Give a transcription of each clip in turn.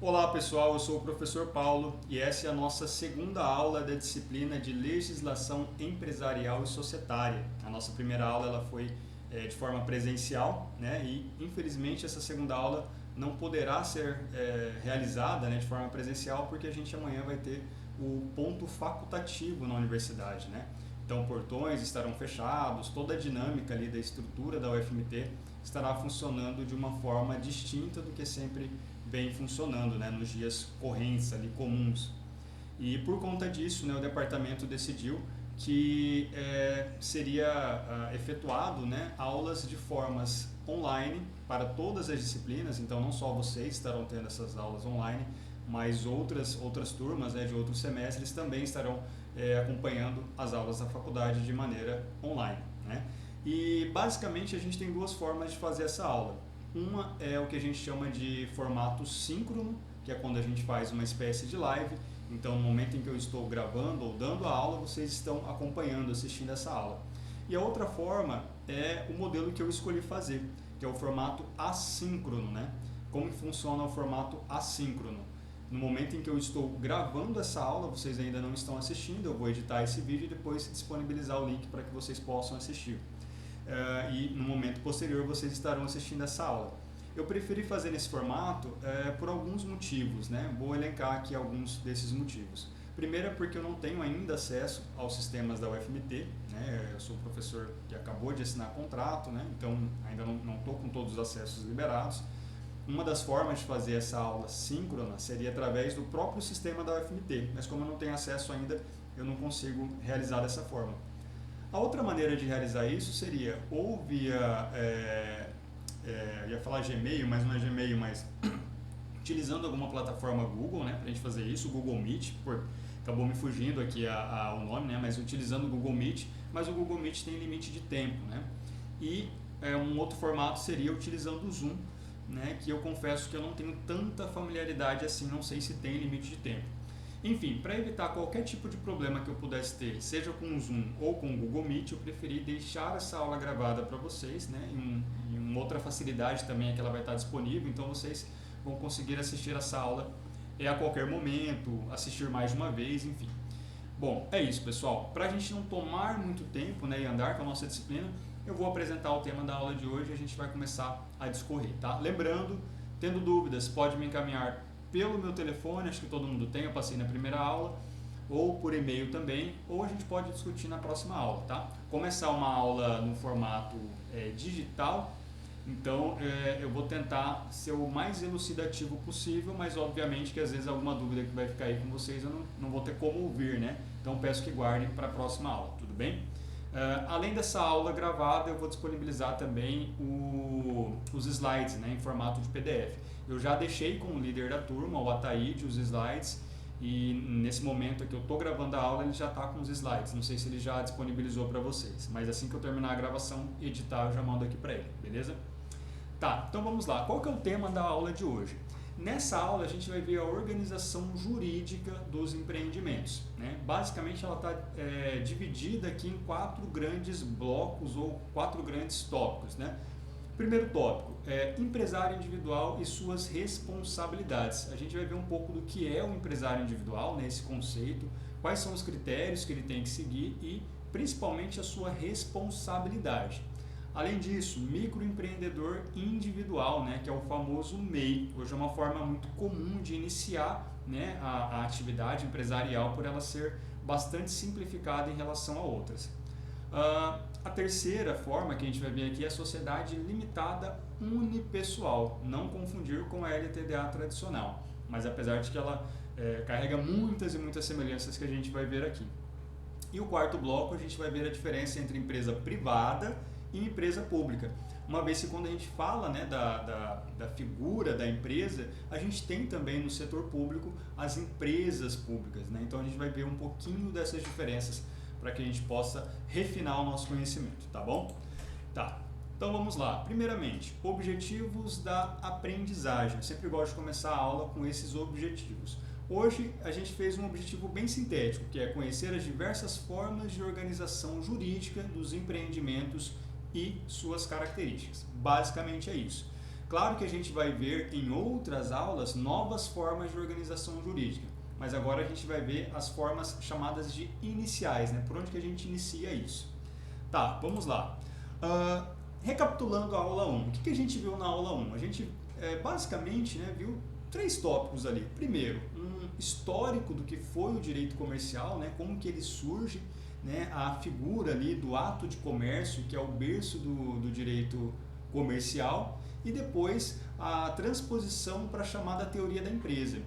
Olá pessoal, eu sou o professor Paulo e essa é a nossa segunda aula da disciplina de Legislação Empresarial e Societária. A nossa primeira aula ela foi de forma presencial, né? E infelizmente essa segunda aula não poderá ser realizada, né, de forma presencial porque a gente amanhã vai ter o ponto facultativo na universidade, né? Então portões estarão fechados, toda a dinâmica ali da estrutura da UFMT estará funcionando de uma forma distinta do que sempre vem funcionando, né, nos dias correntes ali comuns. E por conta disso, né, o departamento decidiu que seria efetuado, né, aulas de formas online para todas as disciplinas. Então não só vocês estarão tendo essas aulas online, mas outras turmas, né, de outros semestres também estarão acompanhando as aulas da faculdade de maneira online, né? E basicamente a gente tem duas formas de fazer essa aula. Uma é o que a gente chama de formato síncrono, que é quando a gente faz uma espécie de live. Então, no momento em que eu estou gravando ou dando a aula, vocês estão acompanhando, assistindo essa aula. E a outra forma é o modelo que eu escolhi fazer, que é o formato assíncrono, né? Como que funciona o formato assíncrono? No momento em que eu estou gravando essa aula, vocês ainda não estão assistindo, eu vou editar esse vídeo e depois disponibilizar o link para que vocês possam assistir. E no momento posterior vocês estarão assistindo essa aula. Eu preferi fazer nesse formato por alguns motivos, né? Vou elencar aqui alguns desses motivos. Primeiro é porque eu não tenho ainda acesso aos sistemas da UFMT, né? Eu sou professor que acabou de assinar contrato, né? Então ainda não estou com todos os acessos liberados. Uma das formas de fazer essa aula síncrona seria através do próprio sistema da UFMT, mas como eu não tenho acesso ainda, eu não consigo realizar dessa forma. A outra maneira de realizar isso seria ou via, eu ia falar Gmail, mas não é Gmail, mas utilizando alguma plataforma Google, né, para a gente fazer isso, o Google Meet, acabou me fugindo aqui o nome, né, mas utilizando o Google Meet, mas o Google Meet tem limite de tempo, né, e um outro formato seria utilizando o Zoom, né, que eu confesso que eu não tenho tanta familiaridade assim, não sei se tem limite de tempo. Enfim, para evitar qualquer tipo de problema que eu pudesse ter, seja com o Zoom ou com o Google Meet, eu preferi deixar essa aula gravada para vocês, né? E uma outra facilidade também é que ela vai estar disponível, então vocês vão conseguir assistir essa aula a qualquer momento, assistir mais de uma vez, enfim. Bom, é isso, pessoal. Para a gente não tomar muito tempo, né, e andar com a nossa disciplina, eu vou apresentar o tema da aula de hoje e a gente vai começar a discorrer, tá? Lembrando, tendo dúvidas, pode me encaminhar pelo meu telefone, acho que todo mundo tem, eu passei na primeira aula, ou por e-mail também, ou a gente pode discutir na próxima aula, tá? Começar uma aula no formato digital, então eu vou tentar ser o mais elucidativo possível, mas obviamente que às vezes alguma dúvida que vai ficar aí com vocês eu não vou ter como ouvir, né? Então peço que guardem para a próxima aula, tudo bem? Além dessa aula gravada, eu vou disponibilizar também os slides, né, em formato de PDF. Eu já deixei com o líder da turma, o Ataíde, os slides, e nesse momento que eu estou gravando a aula, ele já está com os slides. Não sei se ele já disponibilizou para vocês, mas assim que eu terminar a gravação, editar, eu já mando aqui para ele, beleza? Tá, então vamos lá. Qual que é o tema da aula de hoje? Nessa aula a gente vai ver a organização jurídica dos empreendimentos, né? Basicamente ela está dividida aqui em 4 grandes blocos ou 4 grandes tópicos, né? Primeiro tópico é empresário individual e suas responsabilidades. A gente vai ver um pouco do que é o empresário individual, né, esse conceito, quais são os critérios que ele tem que seguir e principalmente a sua responsabilidade. Além disso, microempreendedor individual, né, que é o famoso MEI. Hoje é uma forma muito comum de iniciar, né, a atividade empresarial por ela ser bastante simplificada em relação a outras. A terceira forma que a gente vai ver aqui é a sociedade limitada unipessoal, não confundir com a LTDA tradicional, mas apesar de que ela carrega muitas e muitas semelhanças que a gente vai ver aqui. E o quarto bloco a gente vai ver a diferença entre empresa privada e empresa pública. Uma vez que quando a gente fala, né, da figura da empresa, a gente tem também no setor público as empresas públicas, né? Então a gente vai ver um pouquinho dessas diferenças para que a gente possa refinar o nosso conhecimento, tá bom? Tá, então vamos lá. Primeiramente, objetivos da aprendizagem. Eu sempre gosto de começar a aula com esses objetivos. Hoje a gente fez um objetivo bem sintético, que é conhecer as diversas formas de organização jurídica dos empreendimentos e suas características. Basicamente é isso. Claro que a gente vai ver em outras aulas novas formas de organização jurídica, mas agora a gente vai ver as formas chamadas de iniciais, né? Por onde que a gente inicia isso? Tá, vamos lá. Recapitulando a aula 1, o que a gente viu na aula 1? A gente basicamente, né, viu 3 tópicos ali. Primeiro, um histórico do que foi o direito comercial, né, como que ele surge, né, a figura ali do ato de comércio, que é o berço do direito comercial, e depois a transposição para a chamada teoria da empresa.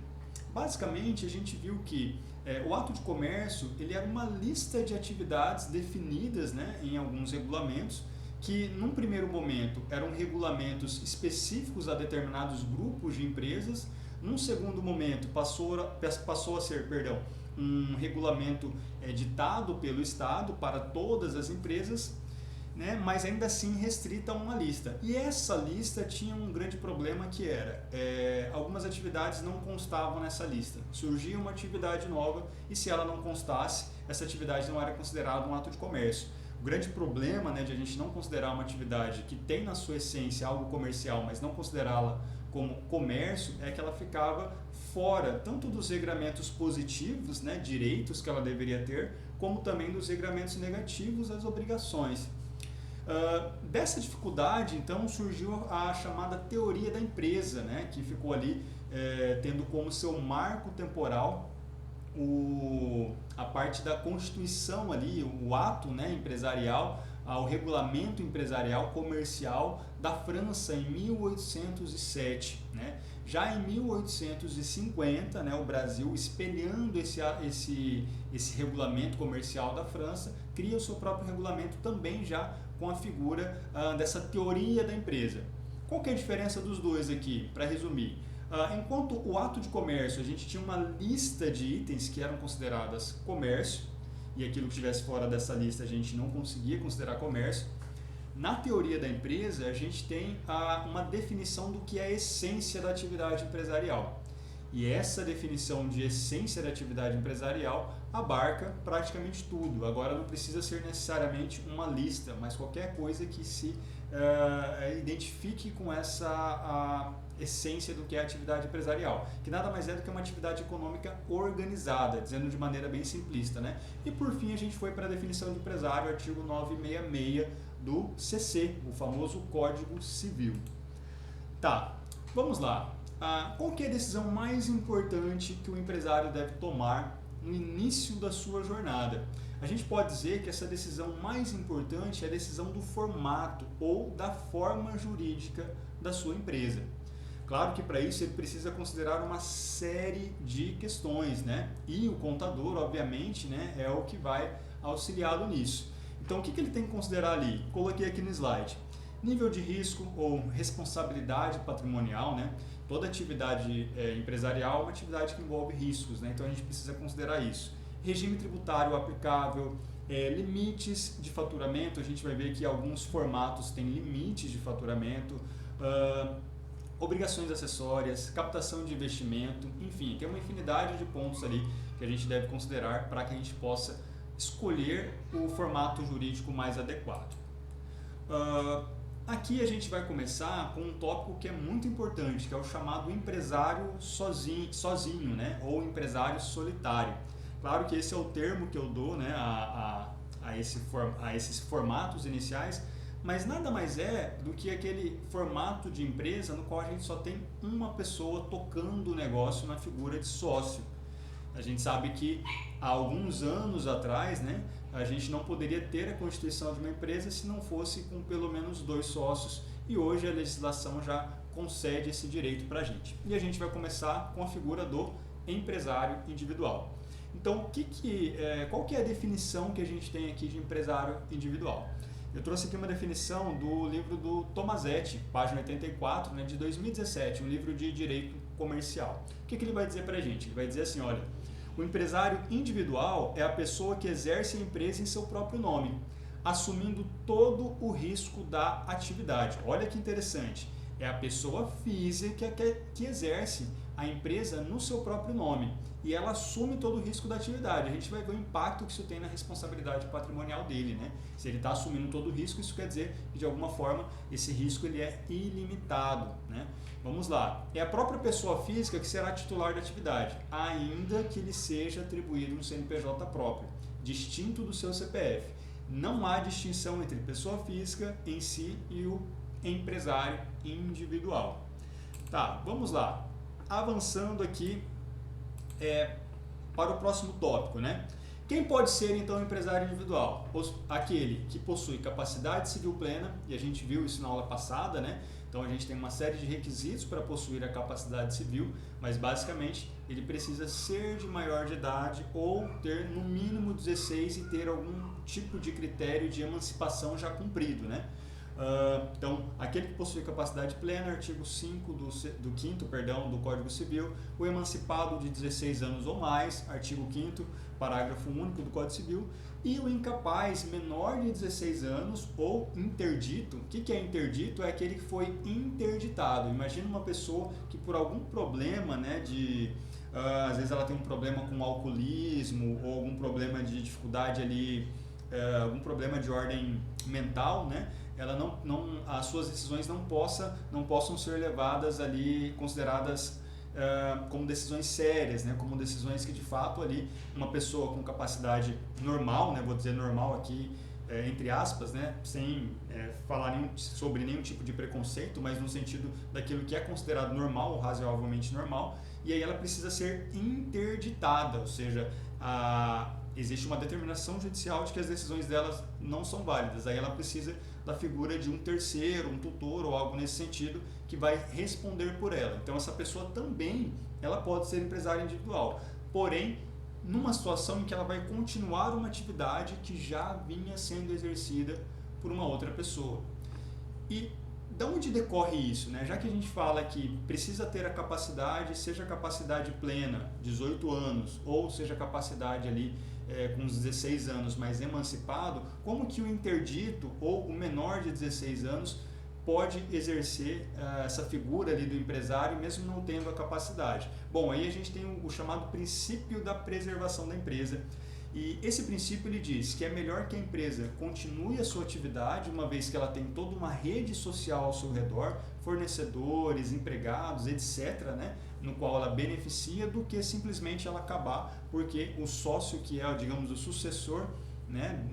Basicamente, a gente viu que o ato de comércio ele era uma lista de atividades definidas, né, em alguns regulamentos, que num primeiro momento eram regulamentos específicos a determinados grupos de empresas, num segundo momento passou a ser, um regulamento ditado pelo Estado para todas as empresas, né, mas ainda assim restrita a uma lista. E essa lista tinha um grande problema que era, algumas atividades não constavam nessa lista. Surgia uma atividade nova e se ela não constasse, essa atividade não era considerada um ato de comércio. O grande problema, né, de a gente não considerar uma atividade que tem na sua essência algo comercial, mas não considerá-la como comércio, é que ela ficava fora tanto dos regramentos positivos, né, direitos que ela deveria ter, como também dos regramentos negativos, as obrigações. Dessa dificuldade, então, surgiu a chamada teoria da empresa, né, que ficou ali tendo como seu marco temporal a parte da Constituição ali, o ato, né, empresarial, o regulamento empresarial comercial da França em 1807, né? Já em 1850, né, o Brasil, espelhando esse regulamento comercial da França, cria o seu próprio regulamento também já com a figura dessa teoria da empresa. Qual que é a diferença dos dois aqui, para resumir? Enquanto o ato de comércio, a gente tinha uma lista de itens que eram consideradas comércio, e aquilo que estivesse fora dessa lista a gente não conseguia considerar comércio. Na teoria da empresa, a gente tem uma definição do que é a essência da atividade empresarial. E essa definição de essência da atividade empresarial abarca praticamente tudo. Agora não precisa ser necessariamente uma lista, mas qualquer coisa que se identifique com essa essência do que é a atividade empresarial, que nada mais é do que uma atividade econômica organizada, dizendo de maneira bem simplista, né? E por fim a gente foi para a definição de empresário, artigo 966 do CC, o famoso Código Civil. Tá, vamos lá. Qual que é a decisão mais importante que o empresário deve tomar no início da sua jornada? A gente pode dizer que essa decisão mais importante é a decisão do formato ou da forma jurídica da sua empresa. Claro que para isso ele precisa considerar uma série de questões, né? E o contador, obviamente, né, é o que vai auxiliá-lo nisso. Então, o que ele tem que considerar ali? Coloquei aqui no slide. Nível de risco ou responsabilidade patrimonial, né? Toda atividade empresarial é uma atividade que envolve riscos, né? Então a gente precisa considerar isso. Regime tributário aplicável, limites de faturamento, a gente vai ver que alguns formatos têm limites de faturamento, obrigações acessórias, captação de investimento, enfim, tem uma infinidade de pontos ali que a gente deve considerar para que a gente possa escolher o formato jurídico mais adequado. Aqui a gente vai começar com um tópico que é muito importante, que é o chamado empresário sozinho, né? Ou empresário solitário. Claro que esse é o termo que eu dou, né, a esses formatos iniciais, mas nada mais é do que aquele formato de empresa no qual a gente só tem uma pessoa tocando o negócio na figura de sócio. A gente sabe que há alguns anos atrás, né, a gente não poderia ter a constituição de uma empresa se não fosse com pelo menos 2 sócios, e hoje a legislação já concede esse direito para a gente. E a gente vai começar com a figura do empresário individual. Então, qual que é a definição que a gente tem aqui de empresário individual? Eu trouxe aqui uma definição do livro do Tomazetti, página 84, né, de 2017, um livro de direito comercial. O que ele vai dizer para a gente? Ele vai dizer assim, olha, o empresário individual é a pessoa que exerce a empresa em seu próprio nome, assumindo todo o risco da atividade. Olha que interessante, é a pessoa física que exerce a empresa no seu próprio nome e ela assume todo o risco da atividade. A gente vai ver o impacto que isso tem na responsabilidade patrimonial dele, né? Se ele está assumindo todo o risco, isso quer dizer que de alguma forma esse risco ele é ilimitado, né? Vamos lá. É a própria pessoa física que será titular da atividade, ainda que lhe seja atribuído um CNPJ próprio, distinto do seu CPF. Não há distinção entre pessoa física em si e o empresário individual. Tá, vamos lá. Avançando aqui para o próximo tópico, né? Quem pode ser então empresário individual? Aquele que possui capacidade civil plena, e a gente viu isso na aula passada, né? Então a gente tem uma série de requisitos para possuir a capacidade civil, mas basicamente ele precisa ser de maior de idade ou ter no mínimo 16 e ter algum tipo de critério de emancipação já cumprido, né? Então, aquele que possui capacidade plena, artigo 5 do 5º do Código Civil, o emancipado de 16 anos ou mais, artigo 5º, parágrafo único do Código Civil, e o incapaz menor de 16 anos ou interdito. O que é interdito? É aquele que foi interditado. Imagina uma pessoa que por algum problema, né, às vezes ela tem um problema com alcoolismo ou algum problema de dificuldade ali, algum problema de ordem mental, né? Ela as suas decisões não possam ser levadas ali, consideradas como decisões sérias, né? Como decisões que de fato ali uma pessoa com capacidade normal, né? Vou dizer normal aqui entre aspas, né? Sem falar sobre nenhum tipo de preconceito, mas no sentido daquilo que é considerado normal ou razoavelmente normal, e aí ela precisa ser interditada, ou seja, existe uma determinação judicial de que as decisões delas não são válidas, aí ela precisa da figura de um terceiro, um tutor ou algo nesse sentido que vai responder por ela. Então essa pessoa também ela pode ser empresária individual, porém numa situação em que ela vai continuar uma atividade que já vinha sendo exercida por uma outra pessoa. E de onde decorre isso, né? Já que a gente fala que precisa ter a capacidade, seja a capacidade plena, 18 anos, ou seja a capacidade ali com uns 16 anos, mas emancipado, como que o interdito ou o menor de 16 anos pode exercer essa figura ali do empresário mesmo não tendo a capacidade? Bom, aí a gente tem o chamado princípio da preservação da empresa, e esse princípio ele diz que é melhor que a empresa continue a sua atividade, uma vez que ela tem toda uma rede social ao seu redor, fornecedores, empregados, etc., né, no qual ela beneficia, do que simplesmente ela acabar porque o sócio que é, digamos, o sucessor, né,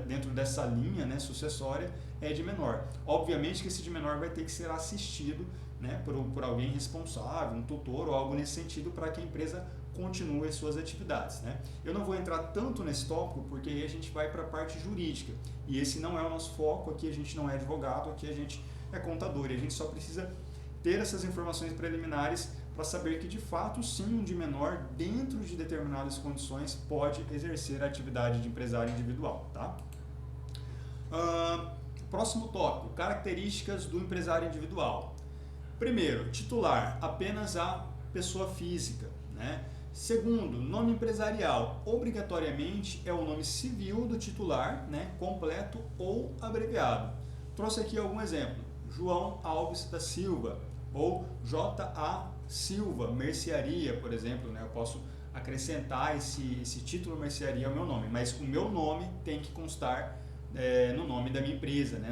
dentro dessa linha, né, sucessória, é de menor. Obviamente que esse de menor vai ter que ser assistido, né, por alguém responsável, um tutor ou algo nesse sentido, para que a empresa continue as suas atividades, né? Eu não vou entrar tanto nesse tópico porque aí a gente vai para a parte jurídica e esse não é o nosso foco. Aqui a gente não é advogado, aqui a gente é contador e a gente só precisa ter essas informações preliminares para saber que de fato sim, um de menor dentro de determinadas condições pode exercer a atividade de empresário individual, tá? Próximo tópico, características do empresário individual. Primeiro, titular, apenas a pessoa física, né? Segundo, nome empresarial, obrigatoriamente é o nome civil do titular, né, completo ou abreviado. Trouxe aqui algum exemplo, João Alves da Silva, ou J.A. Silva, mercearia, por exemplo, né? Eu posso acrescentar esse título mercearia ao meu nome, mas o meu nome tem que constar no nome da minha empresa, né?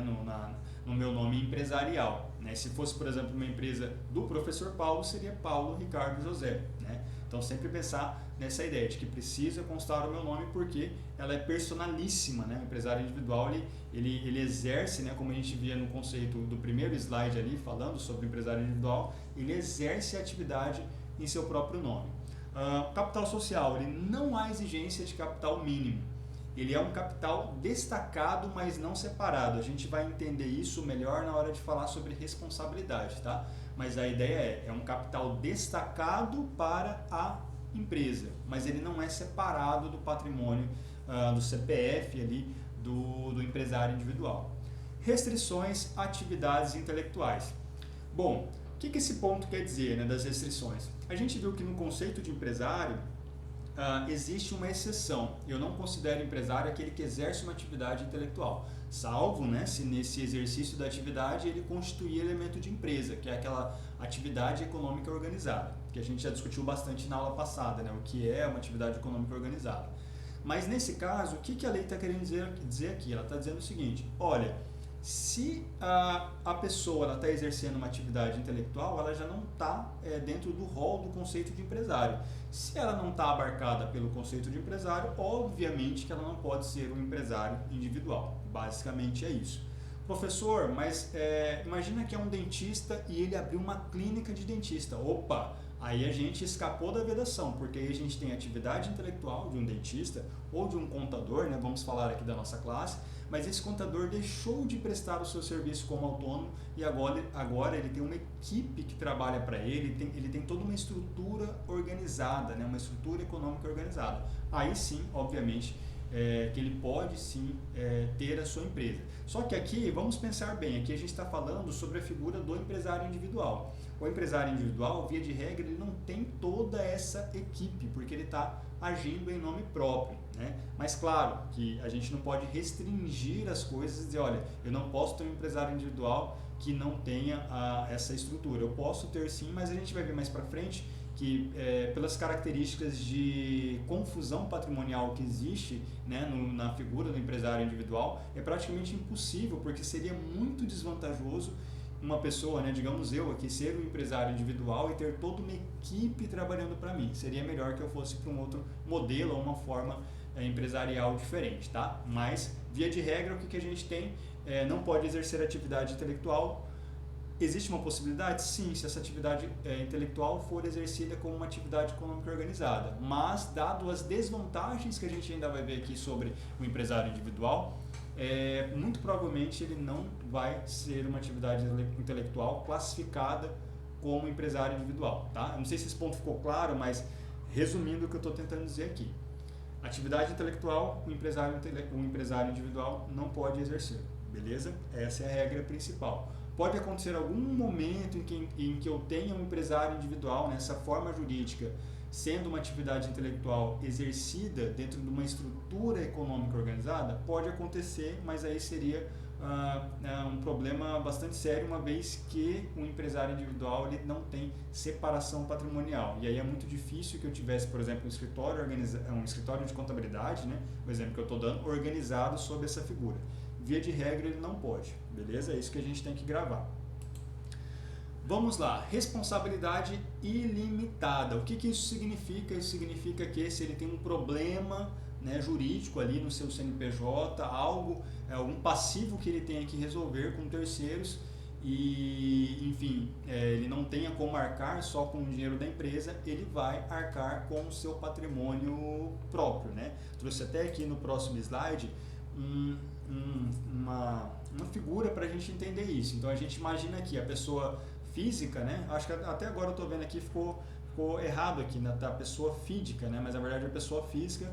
No meu nome empresarial, né? Se fosse, por exemplo, uma empresa do professor Paulo, seria Paulo Ricardo José, né? Então sempre pensar nessa ideia de que precisa constar o meu nome porque ela é personalíssima, né? O empresário individual ele exerce, né, como a gente via no conceito do primeiro slide ali, falando sobre o empresário individual, ele exerce a atividade em seu próprio nome. Capital social, ele não há exigência de capital mínimo. Ele é um capital destacado, mas não separado. A gente vai entender isso melhor na hora de falar sobre responsabilidade, tá? Mas a ideia é um capital destacado para a empresa, mas ele não é separado do patrimônio, do CPF ali, do empresário individual. Restrições a atividades intelectuais. Bom, o que esse ponto quer dizer, né, das restrições? A gente viu que no conceito de empresário, existe uma exceção. Eu não considero empresário aquele que exerce uma atividade intelectual, salvo, né, se nesse exercício da atividade ele constituir elemento de empresa, que é aquela atividade econômica organizada, que a gente já discutiu bastante na aula passada, né, o que é uma atividade econômica organizada. Mas nesse caso, o que a lei está querendo dizer aqui? Ela está dizendo o seguinte: olha, se a pessoa está exercendo uma atividade intelectual, ela já não está dentro do rol do conceito de empresário. Se ela não está abarcada pelo conceito de empresário, obviamente que ela não pode ser um empresário individual. Basicamente é isso. Professor, mas imagina que é um dentista e ele abriu uma clínica de dentista. Opa! Aí a gente escapou da vedação, porque aí a gente tem atividade intelectual de um dentista ou de um contador, né? Vamos falar aqui da nossa classe, mas esse contador deixou de prestar o seu serviço como autônomo e agora ele tem uma equipe que trabalha para ele tem toda uma estrutura organizada, né? Uma estrutura econômica organizada. Aí sim, obviamente, que ele pode sim ter a sua empresa. Só que aqui, vamos pensar bem, aqui a gente está falando sobre a figura do empresário individual. O empresário individual, via de regra, ele não tem toda essa equipe, porque ele está agindo em nome próprio, né? Mas claro que a gente não pode restringir as coisas e dizer, olha, eu não posso ter um empresário individual que não tenha essa estrutura. Eu posso ter sim, mas a gente vai ver mais para frente que pelas características de confusão patrimonial que existe, né, na figura do empresário individual, é praticamente impossível, porque seria muito desvantajoso uma pessoa, né, digamos eu aqui, ser um empresário individual e ter toda uma equipe trabalhando para mim. Seria melhor que eu fosse para um outro modelo ou uma forma empresarial diferente, tá? Mas, via de regra, o que a gente tem? Não pode exercer atividade intelectual. Existe uma possibilidade? Sim, se essa atividade intelectual for exercida como uma atividade econômica organizada. Mas, dado as desvantagens que a gente ainda vai ver aqui sobre o empresário individual, muito provavelmente ele não vai ser uma atividade intelectual classificada como empresário individual. Tá? Eu não sei se esse ponto ficou claro, mas resumindo o que eu estou tentando dizer aqui. Atividade intelectual, o empresário individual não pode exercer. Beleza? Essa é a regra principal. Pode acontecer algum momento em que eu tenha um empresário individual nessa forma jurídica, sendo uma atividade intelectual exercida dentro de uma estrutura econômica organizada? Pode acontecer, mas aí seria um problema bastante sério, uma vez que o empresário individual ele não tem separação patrimonial. E aí é muito difícil que eu tivesse, por exemplo, um escritório de contabilidade, né, o exemplo que eu estou dando, organizado sob essa figura. Via de regra ele não pode, beleza? É isso que a gente tem que gravar. Vamos lá, responsabilidade ilimitada. O que isso significa? Isso significa que se ele tem um problema, né, jurídico ali no seu CNPJ, algum passivo que ele tenha que resolver com terceiros e, enfim, ele não tenha como arcar só com o dinheiro da empresa, ele vai arcar com o seu patrimônio próprio, né? Trouxe até aqui no próximo slide uma figura para a gente entender isso. Então a gente imagina aqui a pessoa física, né? Acho que até agora eu estou vendo aqui ficou errado aqui, né? Tá, pessoa física, né? Mas na verdade a pessoa física,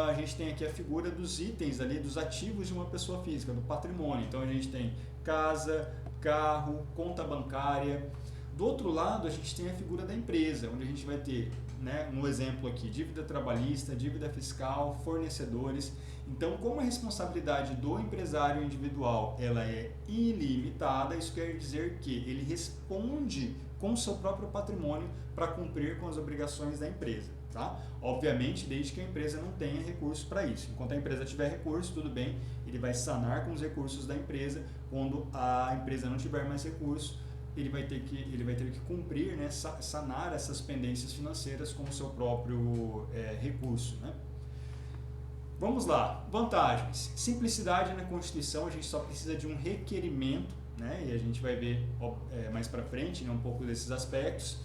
a gente tem aqui a figura dos itens ali, dos ativos de uma pessoa física, do patrimônio. Então a gente tem casa, carro, conta bancária. Do outro lado a gente tem a figura da empresa, onde a gente vai ter, né, no exemplo aqui, dívida trabalhista, dívida fiscal, fornecedores. Então, como a responsabilidade do empresário individual ela é ilimitada, isso quer dizer que ele responde com o seu próprio patrimônio para cumprir com as obrigações da empresa. Tá? Obviamente, desde que a empresa não tenha recurso para isso. Enquanto a empresa tiver recurso, tudo bem, ele vai sanar com os recursos da empresa. Quando a empresa não tiver mais recurso, ele vai ter que cumprir, né, sanar essas pendências financeiras com o seu próprio recurso. Né? Vamos lá, vantagens. Simplicidade na Constituição, a gente só precisa de um requerimento, né, e a gente vai ver mais para frente, né, um pouco desses aspectos.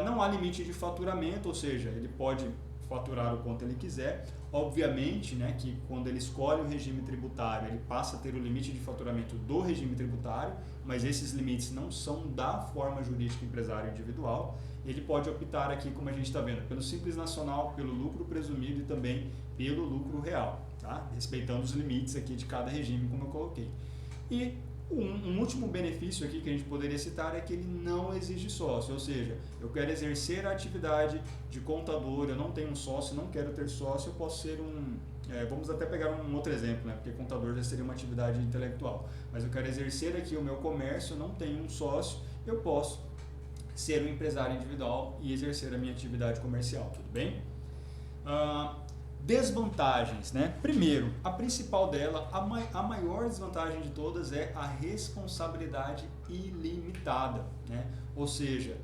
Não há limite de faturamento, ou seja, ele pode faturar o quanto ele quiser. Obviamente, né, que quando ele escolhe o regime tributário, ele passa a ter o limite de faturamento do regime tributário, mas esses limites não são da forma jurídica empresário individual. Ele pode optar aqui, como a gente está vendo, pelo Simples Nacional, pelo lucro presumido e também pelo lucro real, tá? Respeitando os limites aqui de cada regime, como eu coloquei. E Um último benefício aqui que a gente poderia citar é que ele não exige sócio, ou seja, eu quero exercer a atividade de contador, eu não tenho um sócio, não quero ter sócio, eu posso ser vamos até pegar um outro exemplo, né, porque contador já seria uma atividade intelectual, mas eu quero exercer aqui o meu comércio, eu não tenho um sócio, eu posso ser um empresário individual e exercer a minha atividade comercial, tudo bem? Desvantagens, né? Primeiro, a principal dela, a maior desvantagem de todas é a responsabilidade ilimitada, né? Ou seja,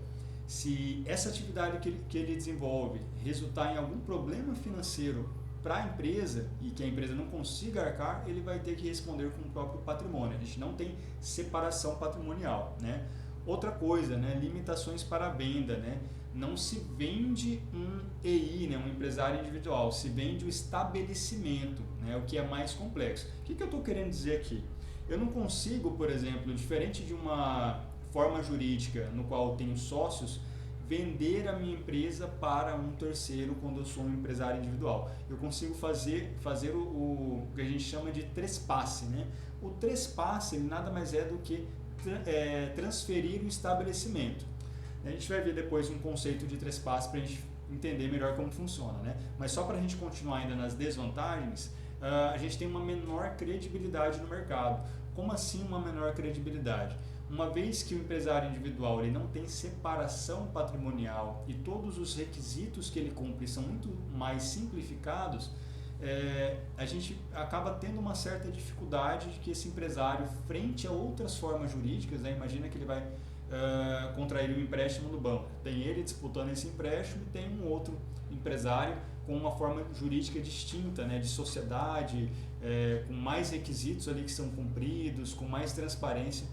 se essa atividade que ele desenvolve resultar em algum problema financeiro para a empresa e que a empresa não consiga arcar, ele vai ter que responder com o próprio patrimônio. A gente não tem separação patrimonial, né? Outra coisa, né? Limitações para a venda, né? Não se vende um EI, né, um empresário individual, se vende o estabelecimento, né, o que é mais complexo. O que eu estou querendo dizer aqui? Eu não consigo, por exemplo, diferente de uma forma jurídica no qual eu tenho sócios, vender a minha empresa para um terceiro quando eu sou um empresário individual. Eu consigo fazer o que a gente chama de trespasse, né? O trespasse ele nada mais é do que transferir o estabelecimento. A gente vai ver depois um conceito de trespasse para a gente entender melhor como funciona, né? Mas só para a gente continuar ainda nas desvantagens, a gente tem uma menor credibilidade no mercado. Como assim uma menor credibilidade? Uma vez que o empresário individual ele não tem separação patrimonial e todos os requisitos que ele cumpre são muito mais simplificados, a gente acaba tendo uma certa dificuldade de que esse empresário, frente a outras formas jurídicas, né? Imagina que ele vai contrair um empréstimo no banco. Tem ele disputando esse empréstimo e tem um outro empresário com uma forma jurídica distinta, né, de sociedade, com mais requisitos ali que são cumpridos, com mais transparência.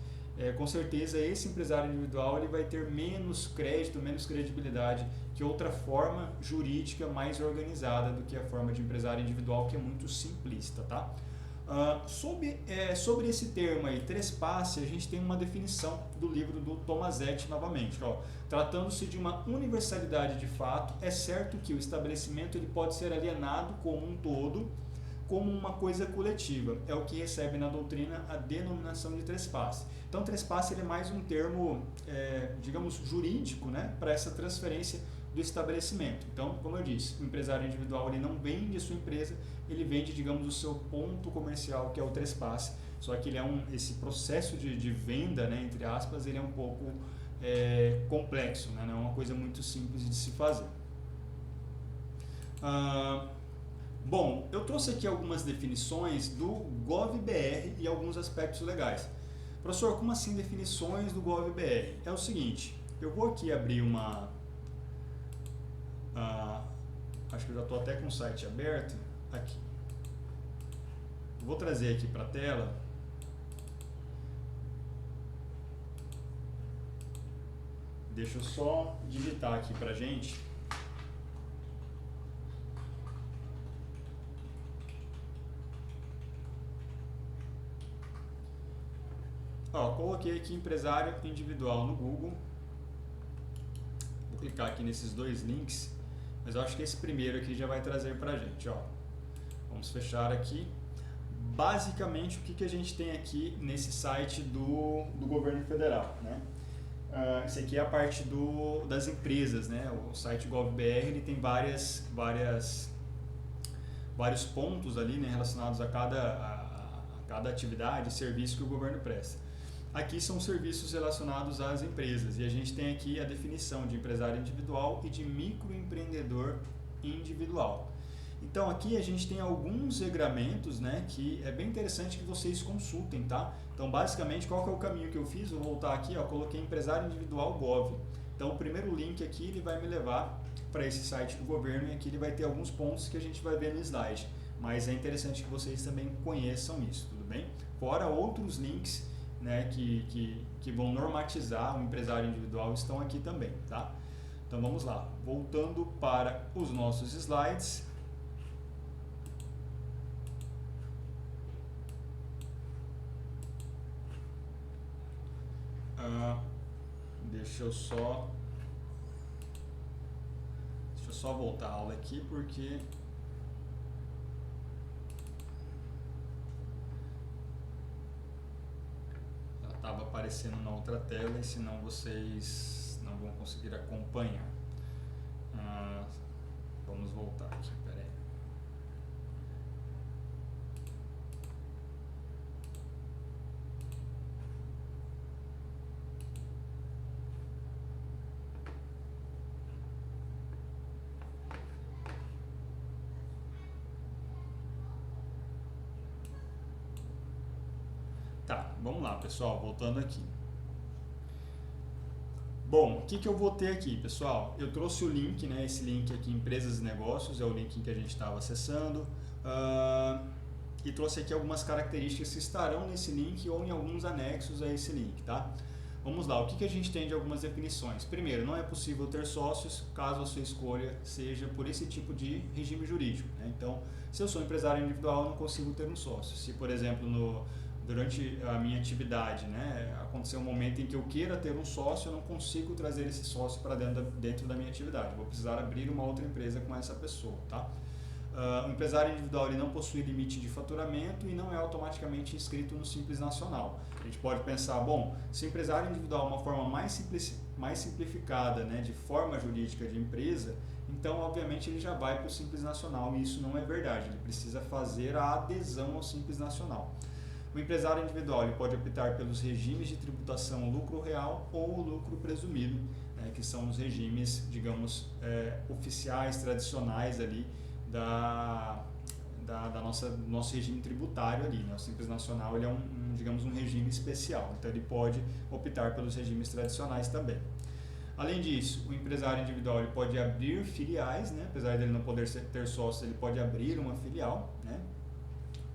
Com certeza esse empresário individual ele vai ter menos crédito, menos credibilidade que outra forma jurídica mais organizada do que a forma de empresário individual, que é muito simplista, tá? Sobre esse termo aí, trespasse, a gente tem uma definição do livro do Tomazetti novamente. Tratando-se de uma universalidade de fato, é certo que o estabelecimento ele pode ser alienado como um todo, como uma coisa coletiva. É o que recebe na doutrina a denominação de trespasse. Então, trespasse ele é mais um termo, digamos, jurídico, né, para essa transferência do estabelecimento. Então, como eu disse, o empresário individual ele não vende a sua empresa, ele vende, digamos, o seu ponto comercial, que é o trespasse. Só que ele esse processo de venda, né, entre aspas, ele é um pouco complexo, né, não é uma coisa muito simples de se fazer. Bom, eu trouxe aqui algumas definições do GovBR e alguns aspectos legais. Professor, como assim definições do GovBR? É o seguinte, eu vou aqui abrir acho que eu já estou até com o site aberto aqui. Vou trazer aqui para a tela. Deixa eu só digitar aqui para a gente. Coloquei aqui empresário individual no Google. Vou clicar aqui nesses dois links, mas eu acho que esse primeiro aqui já vai trazer para a gente. Vamos fechar aqui. Basicamente, o que a gente tem aqui nesse site do governo federal, né? Esse aqui é a parte das empresas, né? O site GovBR ele tem vários pontos ali, né, relacionados a cada atividade e serviço que o governo presta. Aqui são serviços relacionados às empresas e a gente tem aqui a definição de empresário individual e de microempreendedor individual. Então aqui a gente tem alguns regramentos, né, que é bem interessante que vocês consultem, tá? Então basicamente qual que é o caminho que eu fiz? Vou voltar aqui, coloquei empresário individual Gov. Então o primeiro link aqui ele vai me levar para esse site do governo e aqui ele vai ter alguns pontos que a gente vai ver no slide. Mas é interessante que vocês também conheçam isso, tudo bem? Fora outros links, né, que vão normatizar o empresário individual estão aqui também, tá? Então vamos lá, voltando para os nossos slides. Deixa eu só voltar a aula aqui porque aparecendo na outra tela e senão vocês não vão conseguir acompanhar. Vamos voltar aqui, peraí. Tá, vamos lá, pessoal, voltando aqui. Bom, o que eu vou ter aqui, pessoal? Eu trouxe o link, né? Esse link aqui, Empresas e Negócios, é o link que a gente estava acessando. E trouxe aqui algumas características que estarão nesse link ou em alguns anexos a esse link, tá? Vamos lá, o que a gente tem de algumas definições? Primeiro, não é possível ter sócios caso a sua escolha seja por esse tipo de regime jurídico, né? Então, se eu sou empresário individual, eu não consigo ter um sócio. Se, por exemplo, durante a minha atividade, né, acontecer um momento em que eu queira ter um sócio, eu não consigo trazer esse sócio para dentro da minha atividade. Vou precisar abrir uma outra empresa com essa pessoa, tá? O empresário individual ele não possui limite de faturamento e não é automaticamente inscrito no Simples Nacional. A gente pode pensar, bom, se o empresário individual é uma forma mais simplificada, né, de forma jurídica de empresa, então obviamente ele já vai para o Simples Nacional e isso não é verdade, ele precisa fazer a adesão ao Simples Nacional. O empresário individual ele pode optar pelos regimes de tributação lucro real ou lucro presumido, né, que são os regimes, digamos, oficiais, tradicionais ali do nosso regime tributário ali, né? O Simples Nacional ele é digamos, um regime especial, então ele pode optar pelos regimes tradicionais também. Além disso, o empresário individual ele pode abrir filiais, né? Apesar dele não poder ter sócio, ele pode abrir uma filial, né?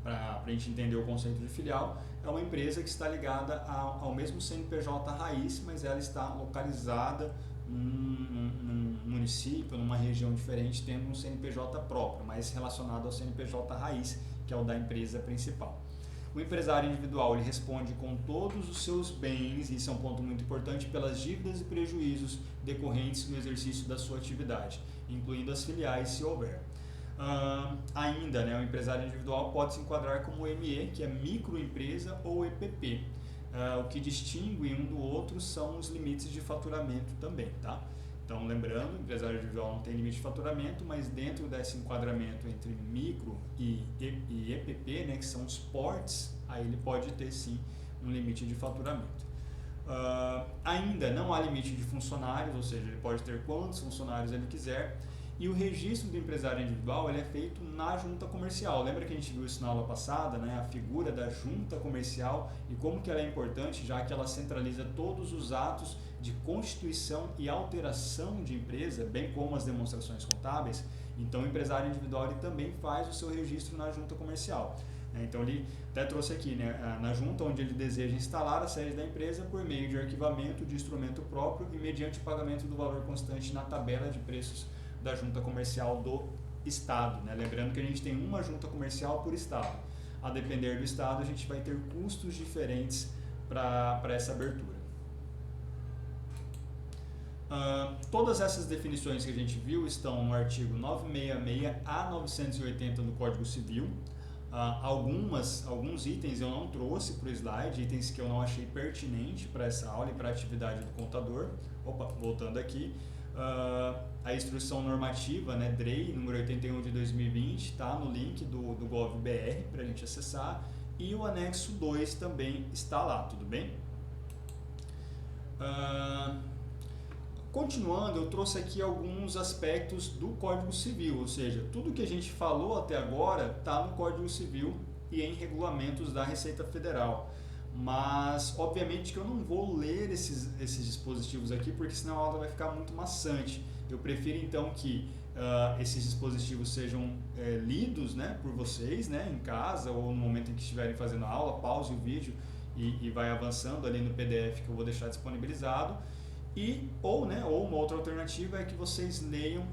Para a gente entender o conceito de filial, é uma empresa que está ligada ao mesmo CNPJ raiz, mas ela está localizada num município, numa região diferente, tendo um CNPJ próprio, mas relacionado ao CNPJ raiz, que é o da empresa principal. O empresário individual ele responde com todos os seus bens, e isso é um ponto muito importante, pelas dívidas e prejuízos decorrentes do exercício da sua atividade, incluindo as filiais, se houver. Ainda, né, o empresário individual pode se enquadrar como ME, que é microempresa, ou EPP. O que distingue um do outro são os limites de faturamento também, tá? Então, lembrando, o empresário individual não tem limite de faturamento, mas dentro desse enquadramento entre micro e EPP, né, que são os portes, aí ele pode ter sim um limite de faturamento. Ainda não há limite de funcionários, ou seja, ele pode ter quantos funcionários ele quiser. E o registro do empresário individual ele é feito na junta comercial. Lembra que a gente viu isso na aula passada, né? A figura da junta comercial e como que ela é importante, já que ela centraliza todos os atos de constituição e alteração de empresa, bem como as demonstrações contábeis. Então, o empresário individual ele também faz o seu registro na junta comercial. Então, ele até trouxe aqui, né? Na junta onde ele deseja instalar a sede da empresa por meio de arquivamento de instrumento próprio e mediante pagamento do valor constante na tabela de preços da junta comercial do estado, né? Lembrando que a gente tem uma junta comercial por estado. A depender do estado, a gente vai ter custos diferentes para essa abertura. Todas essas definições que a gente viu estão no artigo 966 a 980 do Código Civil. Alguns itens eu não trouxe para o slide, itens que eu não achei pertinente para essa aula e para a atividade do contador. Voltando aqui. A instrução normativa, né, DREI, número 81 de 2020, está no link do GovBR para a gente acessar, e o anexo 2 também está lá, tudo bem? Continuando, eu trouxe aqui alguns aspectos do Código Civil, ou seja, tudo que a gente falou até agora está no Código Civil e em regulamentos da Receita Federal. Mas, obviamente, que eu não vou ler esses dispositivos aqui, porque senão a aula vai ficar muito maçante. Eu prefiro, então, que esses dispositivos sejam lidos, né, por vocês, né, em casa ou no momento em que estiverem fazendo a aula, pause o vídeo e vai avançando ali no PDF que eu vou deixar disponibilizado. Ou uma outra alternativa é que vocês leiam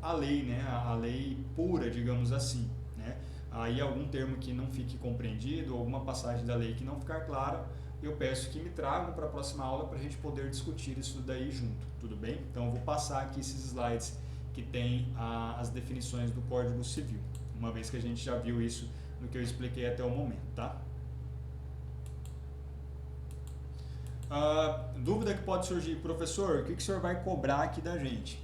a lei, né, a lei pura, digamos assim, né? Aí algum termo que não fique compreendido, alguma passagem da lei que não ficar clara, eu peço que me tragam para a próxima aula para a gente poder discutir isso daí junto, tudo bem? Então eu vou passar aqui esses slides que tem as definições do Código Civil, uma vez que a gente já viu isso no que eu expliquei até o momento, tá? Dúvida que pode surgir, professor, o que o senhor vai cobrar aqui da gente?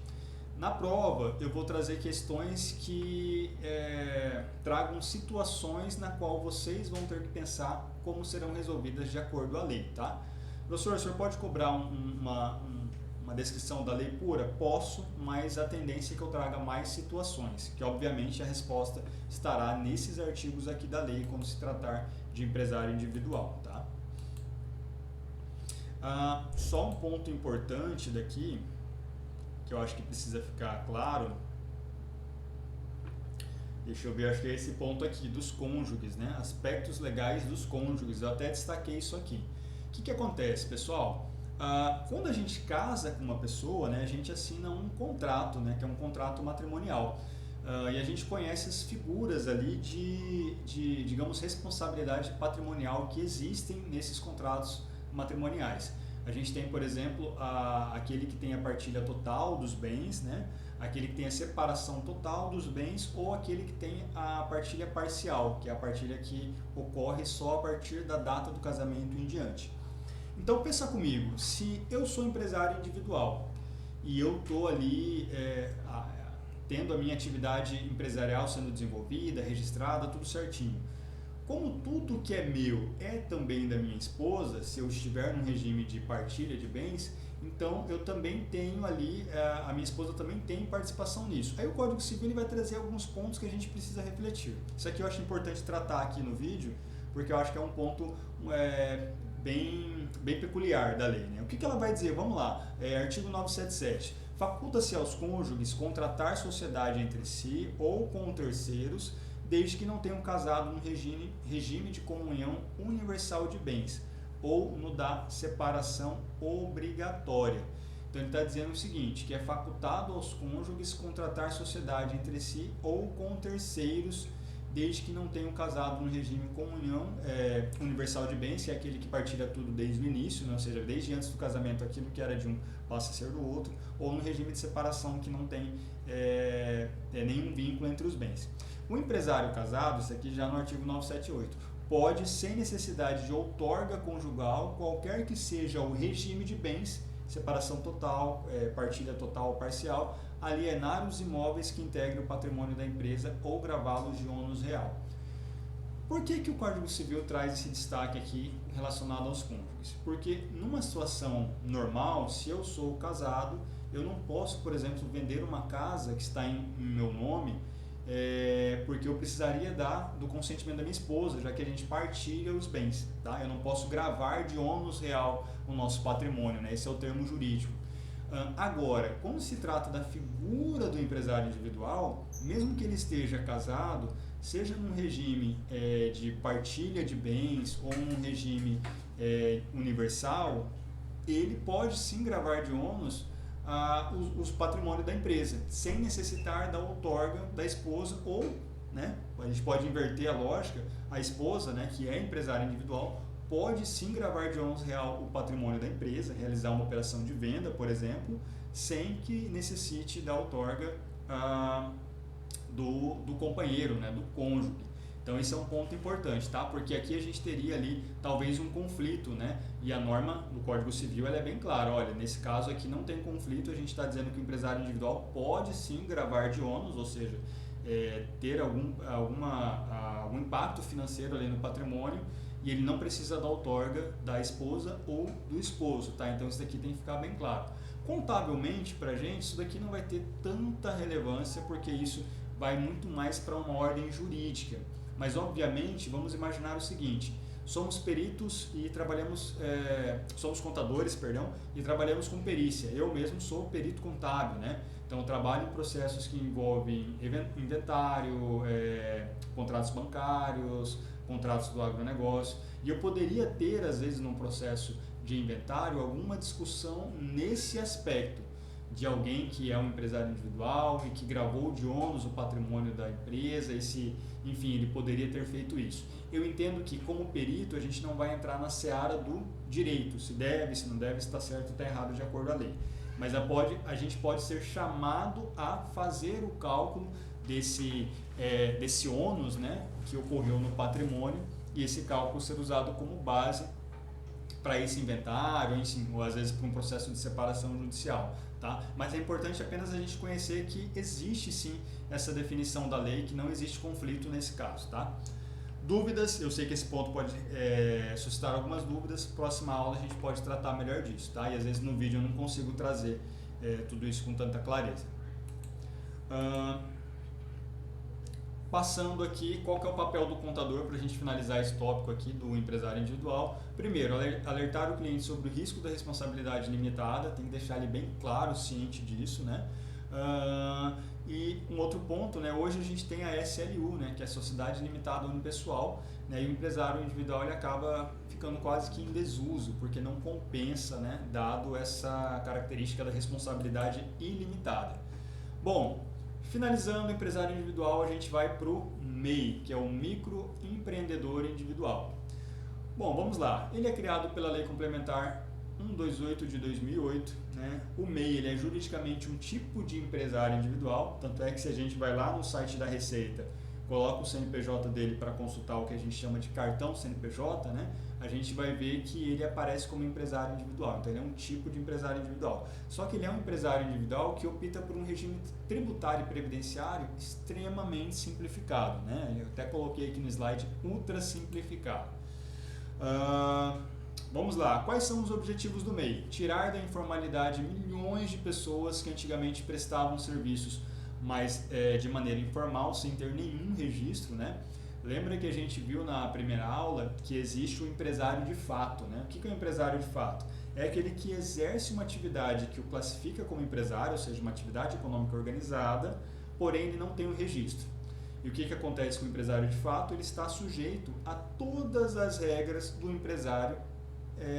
Na prova, eu vou trazer questões que tragam situações na qual vocês vão ter que pensar como serão resolvidas de acordo à lei, tá? Professor, o senhor pode cobrar uma descrição da lei pura? Posso, mas a tendência é que eu traga mais situações, que obviamente a resposta estará nesses artigos aqui da lei quando se tratar de empresário individual, tá? Só um ponto importante daqui, que eu acho que precisa ficar claro, deixa eu ver, acho que é esse ponto aqui, dos cônjuges, né? Aspectos legais dos cônjuges, eu até destaquei isso aqui. O que acontece, pessoal? Quando a gente casa com uma pessoa, né, a gente assina um contrato, né, que é um contrato matrimonial. E a gente conhece as figuras ali de, digamos, responsabilidade patrimonial que existem nesses contratos matrimoniais. A gente tem, por exemplo, aquele que tem a partilha total dos bens, né? Aquele que tem a separação total dos bens, ou aquele que tem a partilha parcial, que é a partilha que ocorre só a partir da data do casamento em diante. Então pensa comigo, se eu sou empresário individual e eu estou ali tendo a minha atividade empresarial sendo desenvolvida, registrada, tudo certinho. Como tudo que é meu é também da minha esposa, se eu estiver num regime de partilha de bens, então eu também tenho ali, a minha esposa também tem participação nisso. Aí o Código Civil ele vai trazer alguns pontos que a gente precisa refletir. Isso aqui eu acho importante tratar aqui no vídeo, porque eu acho que é um ponto bem peculiar da lei, né? O que ela vai dizer? Vamos lá, artigo 977. Faculta-se aos cônjuges contratar sociedade entre si ou com terceiros, desde que não tenham casado no regime de comunhão universal de bens ou no da separação obrigatória. Então ele está dizendo o seguinte, que é facultado aos cônjuges contratar sociedade entre si ou com terceiros, desde que não tenham casado no regime de comunhão universal de bens, que é aquele que partilha tudo desde o início, né? Ou seja, desde antes do casamento aquilo que era de um passa a ser do outro, ou no regime de separação que não tem nenhum vínculo entre os bens. O empresário casado, isso aqui já no artigo 978, pode, sem necessidade de outorga conjugal, qualquer que seja o regime de bens, separação total, partilha total ou parcial, alienar os imóveis que integrem o patrimônio da empresa ou gravá-los de ônus real. Por que o Código Civil traz esse destaque aqui relacionado aos cônjuges? Porque numa situação normal, se eu sou casado, eu não posso, por exemplo, vender uma casa que está em meu nome, porque eu precisaria do consentimento da minha esposa, já que a gente partilha os bens, tá? Eu não posso gravar de ônus real o nosso patrimônio, né? Esse é o termo jurídico. Agora, quando se trata da figura do empresário individual, mesmo que ele esteja casado, seja num regime de partilha de bens ou num regime universal, ele pode sim gravar de ônus os patrimônios da empresa, sem necessitar da outorga da esposa ou, né, a gente pode inverter a lógica, a esposa, né, que é empresária individual, pode sim gravar de ônus real o patrimônio da empresa, realizar uma operação de venda, por exemplo, sem que necessite da outorga do companheiro, né, do cônjuge. Então esse é um ponto importante, tá? Porque aqui a gente teria ali talvez um conflito, né? E a norma do Código Civil ela é bem clara, olha, nesse caso aqui não tem conflito, a gente está dizendo que o empresário individual pode sim gravar de ônus, ou seja, ter algum impacto financeiro ali no patrimônio, e ele não precisa da outorga da esposa ou do esposo, tá? Então isso daqui tem que ficar bem claro. Contabilmente, para a gente, isso daqui não vai ter tanta relevância, porque isso vai muito mais para uma ordem jurídica. Mas, obviamente, vamos imaginar o seguinte, somos peritos e trabalhamos, somos contadores, perdão, e trabalhamos com perícia. Eu mesmo sou perito contábil, né? Então, eu trabalho em processos que envolvem inventário, contratos bancários, contratos do agronegócio, e eu poderia ter, às vezes, num processo de inventário, alguma discussão nesse aspecto, de alguém que é um empresário individual e que gravou de ônus o patrimônio da empresa, enfim, ele poderia ter feito isso. Eu entendo que, como perito, a gente não vai entrar na seara do direito, se deve, se não deve, se está certo ou está errado de acordo à lei. Mas a gente pode ser chamado a fazer o cálculo desse ônus, né, que ocorreu no patrimônio, e esse cálculo ser usado como base para esse inventário, ou às vezes para um processo de separação judicial. Tá? Mas é importante apenas a gente conhecer que existe sim essa definição da lei, que não existe conflito nesse caso. Tá? Dúvidas, eu sei que esse ponto pode suscitar algumas dúvidas, próxima aula a gente pode tratar melhor disso. Tá? E às vezes no vídeo eu não consigo trazer tudo isso com tanta clareza. Passando aqui, qual que é o papel do contador para a gente finalizar esse tópico aqui do empresário individual? Primeiro, alertar o cliente sobre o risco da responsabilidade limitada, tem que deixar ele bem claro, ciente disso, né? E um outro ponto, né? Hoje a gente tem a SLU, né? Que é a Sociedade Limitada Unipessoal, né? E o empresário individual ele acaba ficando quase que em desuso, porque não compensa, né? Dado essa característica da responsabilidade ilimitada. Bom, finalizando o empresário individual, a gente vai para o MEI, que é o microempreendedor individual. Bom, vamos lá. Ele é criado pela Lei Complementar 128 de 2008. Né? O MEI ele é juridicamente um tipo de empresário individual, tanto é que se a gente vai lá no site da Receita, coloca o CNPJ dele para consultar o que a gente chama de cartão CNPJ, né? A gente vai ver que ele aparece como empresário individual. Então, ele é um tipo de empresário individual. Só que ele é um empresário individual que opta por um regime tributário e previdenciário extremamente simplificado. Né? Eu até coloquei aqui no slide ultra simplificado. Vamos lá. Quais são os objetivos do MEI? Tirar da informalidade milhões de pessoas que antigamente prestavam serviços mas de maneira informal, sem ter nenhum registro, né? Lembra que a gente viu na primeira aula que existe o empresário de fato, né? O que é o empresário de fato? É aquele que exerce uma atividade que o classifica como empresário, ou seja, uma atividade econômica organizada, porém ele não tem o registro. E o que acontece com o empresário de fato? Ele está sujeito a todas as regras do empresário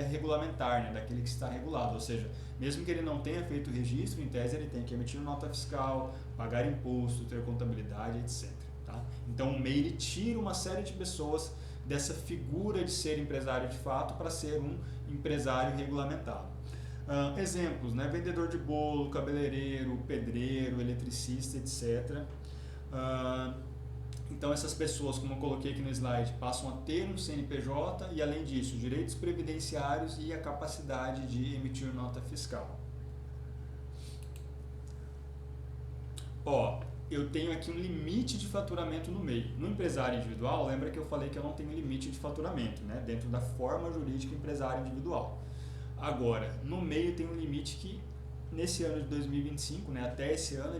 regulamentar, né? Daquele que está regulado, ou seja, mesmo que ele não tenha feito o registro, em tese ele tem que emitir nota fiscal, pagar imposto, ter contabilidade, etc. Tá? Então o MEI ele tira uma série de pessoas dessa figura de ser empresário de fato para ser um empresário regulamentado. Exemplos, né? Vendedor de bolo, cabeleireiro, pedreiro, eletricista, etc. Então essas pessoas, como eu coloquei aqui no slide, passam a ter um CNPJ e além disso, direitos previdenciários e a capacidade de emitir nota fiscal. Eu tenho aqui um limite de faturamento no MEI. No empresário individual, lembra que eu falei que eu não tenho limite de faturamento, né? Dentro da forma jurídica empresário individual. Agora, no MEI eu tenho um limite que nesse ano de 2025, né, até esse ano é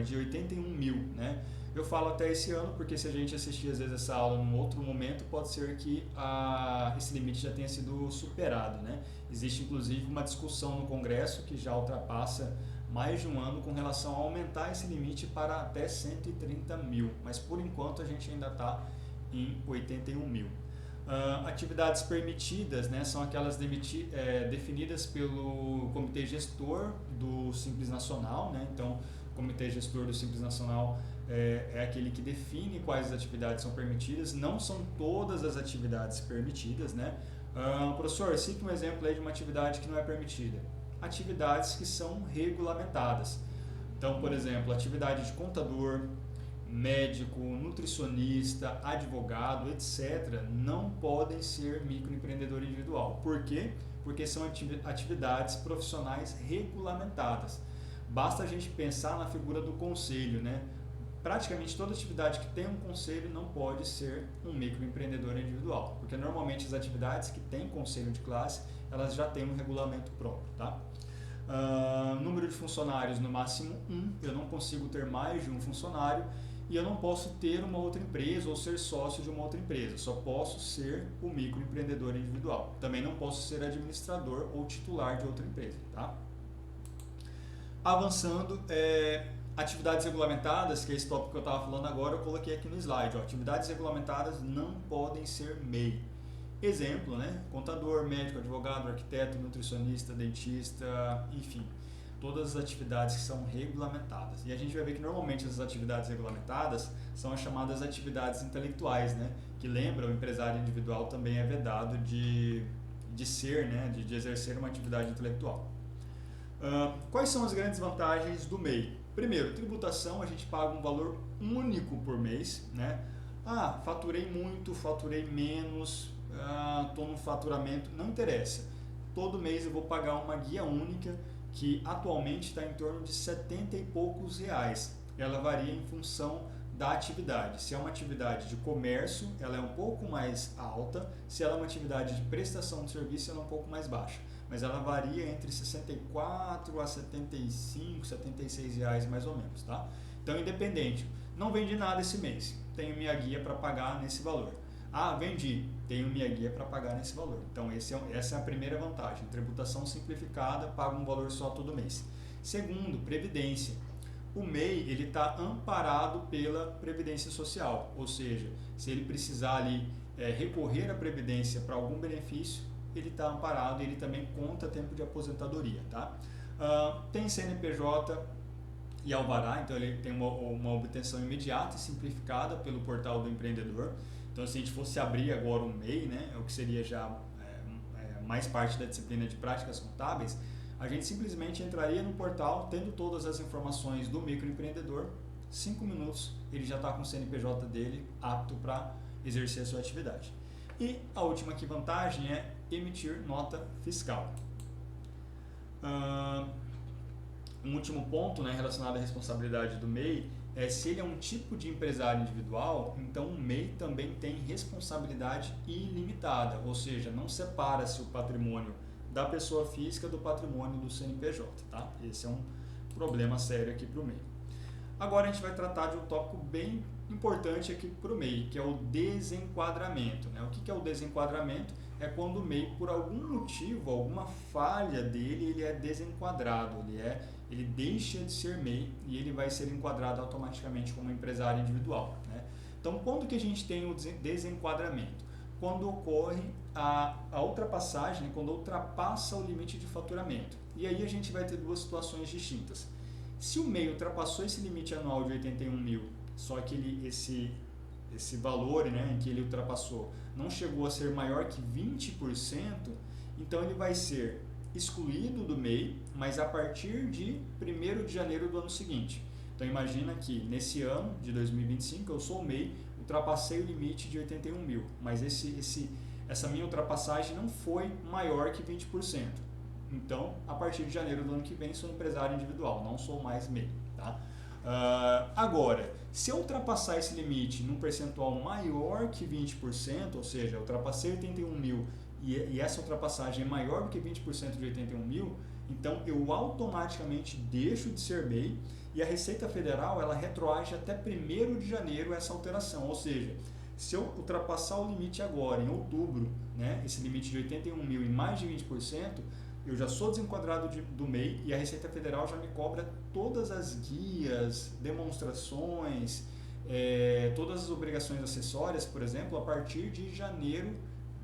de 81 mil, né? Eu falo até esse ano porque se a gente assistir às vezes essa aula num outro momento, pode ser que esse limite já tenha sido superado, né? Existe inclusive uma discussão no Congresso que já ultrapassa mais de um ano com relação a aumentar esse limite para até 130 mil, mas por enquanto a gente ainda está em 81 mil. Atividades permitidas, né, são aquelas definidas pelo Comitê Gestor do Simples Nacional, né? Então, o Comitê Gestor do Simples Nacional é aquele que define quais atividades são permitidas, não são todas as atividades permitidas, né? Professor, cite um exemplo aí de uma atividade que não é permitida. Atividades que são regulamentadas. Então, por exemplo, atividade de contador, médico, nutricionista, advogado, etc., não podem ser microempreendedor individual. Por quê? Porque são atividades profissionais regulamentadas. Basta a gente pensar na figura do conselho, né? Praticamente toda atividade que tem um conselho não pode ser um microempreendedor individual, porque normalmente as atividades que têm conselho de classe, elas já têm um regulamento próprio, tá? Número de funcionários no máximo 1, eu não consigo ter mais de um funcionário e eu não posso ter uma outra empresa ou ser sócio de uma outra empresa, só posso ser o microempreendedor individual. Também não posso ser administrador ou titular de outra empresa, tá? Avançando, atividades regulamentadas, que é esse tópico que eu estava falando agora, eu coloquei aqui no slide. Atividades regulamentadas não podem ser MEI. Exemplo, né? Contador, médico, advogado, arquiteto, nutricionista, dentista, enfim. Todas as atividades que são regulamentadas. E a gente vai ver que normalmente essas atividades regulamentadas são as chamadas atividades intelectuais, né? Que lembra, o empresário individual também é vedado de ser, né? De exercer uma atividade intelectual. Quais são as grandes vantagens do MEI? Primeiro, tributação, a gente paga um valor único por mês, né? Faturei muito, faturei menos, estou no faturamento, não interessa. Todo mês eu vou pagar uma guia única que atualmente está em torno de 70 e poucos reais. Ela varia em função da atividade. Se é uma atividade de comércio, ela é um pouco mais alta. Se ela é uma atividade de prestação de serviço, ela é um pouco mais baixa. Mas ela varia entre 64 a 75, 76 reais mais ou menos, tá? Então, independente, não vendi nada esse mês, tenho minha guia para pagar nesse valor. Ah, vendi, tenho minha guia para pagar nesse valor. Então, essa é a primeira vantagem. Tributação simplificada, paga um valor só todo mês. Segundo, previdência. O MEI ele está amparado pela Previdência Social, ou seja, se ele precisar ali recorrer à Previdência para algum benefício, ele está amparado e ele também conta tempo de aposentadoria. Tá? Tem CNPJ e alvará, então ele tem uma obtenção imediata e simplificada pelo portal do empreendedor. Então, se a gente fosse abrir agora um MEI, né, o que seria já mais parte da disciplina de práticas contábeis, a gente simplesmente entraria no portal, tendo todas as informações do microempreendedor, 5 minutos ele já está com o CNPJ dele apto para exercer a sua atividade. E a última aqui vantagem é emitir nota fiscal. Um último ponto, né, relacionado à responsabilidade do MEI é se ele é um tipo de empresário individual, então o MEI também tem responsabilidade ilimitada, ou seja, não separa-se o patrimônio da pessoa física do patrimônio do CNPJ. Tá? Esse é um problema sério aqui para o MEI. Agora a gente vai tratar de um tópico bem importante aqui para o MEI, que é o desenquadramento. Né? O que é o desenquadramento? É quando o MEI, por algum motivo, alguma falha dele, ele é desenquadrado, ele deixa de ser MEI e ele vai ser enquadrado automaticamente como empresário individual. Né? Então, quando que a gente tem o desenquadramento? Quando ocorre a ultrapassagem, né? Quando ultrapassa o limite de faturamento. E aí a gente vai ter duas situações distintas. Se o MEI ultrapassou esse limite anual de 81 mil, só que esse valor, né, em que ele ultrapassou não chegou a ser maior que 20%, então ele vai ser excluído do MEI, mas a partir de 1º de janeiro do ano seguinte. Então imagina que nesse ano de 2025 eu sou o MEI, ultrapassei o limite de 81 mil, mas essa minha ultrapassagem não foi maior que 20%. Então, a partir de janeiro do ano que vem, sou empresário individual, não sou mais MEI. Tá? Agora, se eu ultrapassar esse limite num percentual maior que 20%, ou seja, eu ultrapassei 81 mil e essa ultrapassagem é maior do que 20% de 81 mil, então eu automaticamente deixo de ser MEI e a Receita Federal ela retroage até 1º de janeiro essa alteração, ou seja, se eu ultrapassar o limite agora, em outubro, né, esse limite de 81 mil em mais de 20%, eu já sou desenquadrado do MEI e a Receita Federal já me cobra todas as guias, demonstrações, todas as obrigações acessórias, por exemplo, a partir de janeiro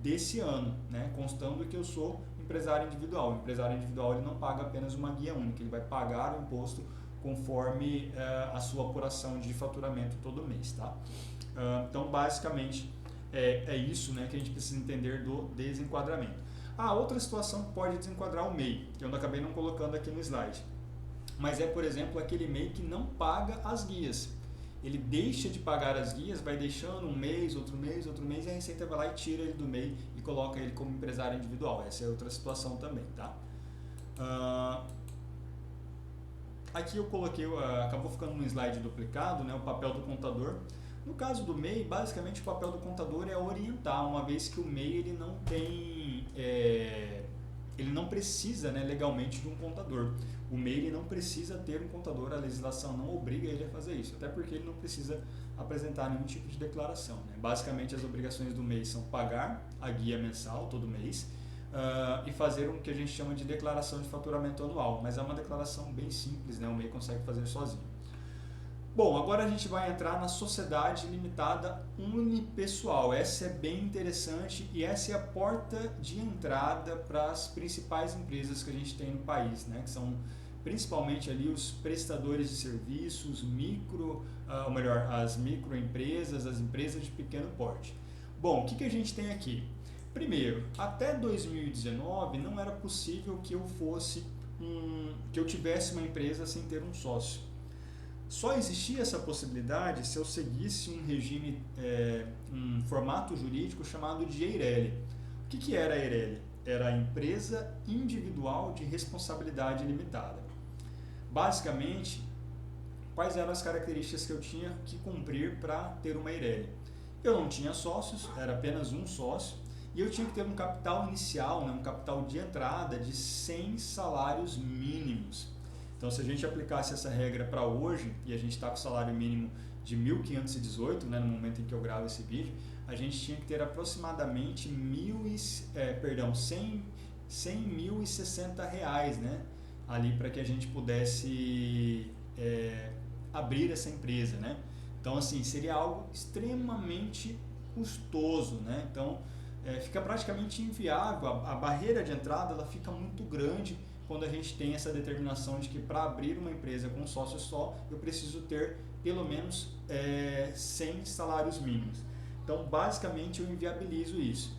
desse ano, né, constando que eu sou empresário individual. O empresário individual ele não paga apenas uma guia única, ele vai pagar o imposto conforme a sua apuração de faturamento todo mês. Tá? Então, basicamente, é isso, né, que a gente precisa entender do desenquadramento. Outra situação que pode desenquadrar o MEI, que eu não acabei não colocando aqui no slide, mas é, por exemplo, aquele MEI que não paga as guias. Ele deixa de pagar as guias, vai deixando um mês, outro mês, e a Receita vai lá e tira ele do MEI e coloca ele como empresário individual. Essa é outra situação também. Tá? Aqui eu coloquei, acabou ficando no slide duplicado, né, o papel do contador. No caso do MEI, basicamente o papel do contador é orientar, uma vez que o MEI ele não tem, ele não precisa, né, legalmente de um contador. O MEI ele não precisa ter um contador, a legislação não obriga ele a fazer isso, até porque ele não precisa apresentar nenhum tipo de declaração. Né? Basicamente as obrigações do MEI são pagar a guia mensal todo mês e fazer o que a gente chama de declaração de faturamento anual, mas é uma declaração bem simples, né? O MEI consegue fazer sozinho. Bom, agora a gente vai entrar na sociedade limitada unipessoal. Essa é bem interessante e essa é a porta de entrada para as principais empresas que a gente tem no país, né? Que são principalmente ali os prestadores de serviços, as microempresas, as empresas de pequeno porte. Bom, o que a gente tem aqui? Primeiro, até 2019 não era possível que eu tivesse uma empresa sem ter um sócio. Só existia essa possibilidade se eu seguisse um regime, um formato jurídico chamado de EIRELI. O que era a EIRELI? Era a Empresa Individual de Responsabilidade Limitada. Basicamente, quais eram as características que eu tinha que cumprir para ter uma EIRELI? Eu não tinha sócios, era apenas um sócio, e eu tinha que ter um capital inicial, né, um capital de entrada de 100 salários mínimos. Então, se a gente aplicasse essa regra para hoje, e a gente está com o salário mínimo de 1.518, né, no momento em que eu gravo esse vídeo, a gente tinha que ter aproximadamente 100.060 reais, né, ali para que a gente pudesse abrir essa empresa, né? Então, assim, seria algo extremamente custoso, né? Então, fica praticamente inviável, a barreira de entrada ela fica muito grande quando a gente tem essa determinação de que para abrir uma empresa com um sócio só, eu preciso ter pelo menos 100 salários mínimos. Então, basicamente, eu inviabilizo isso.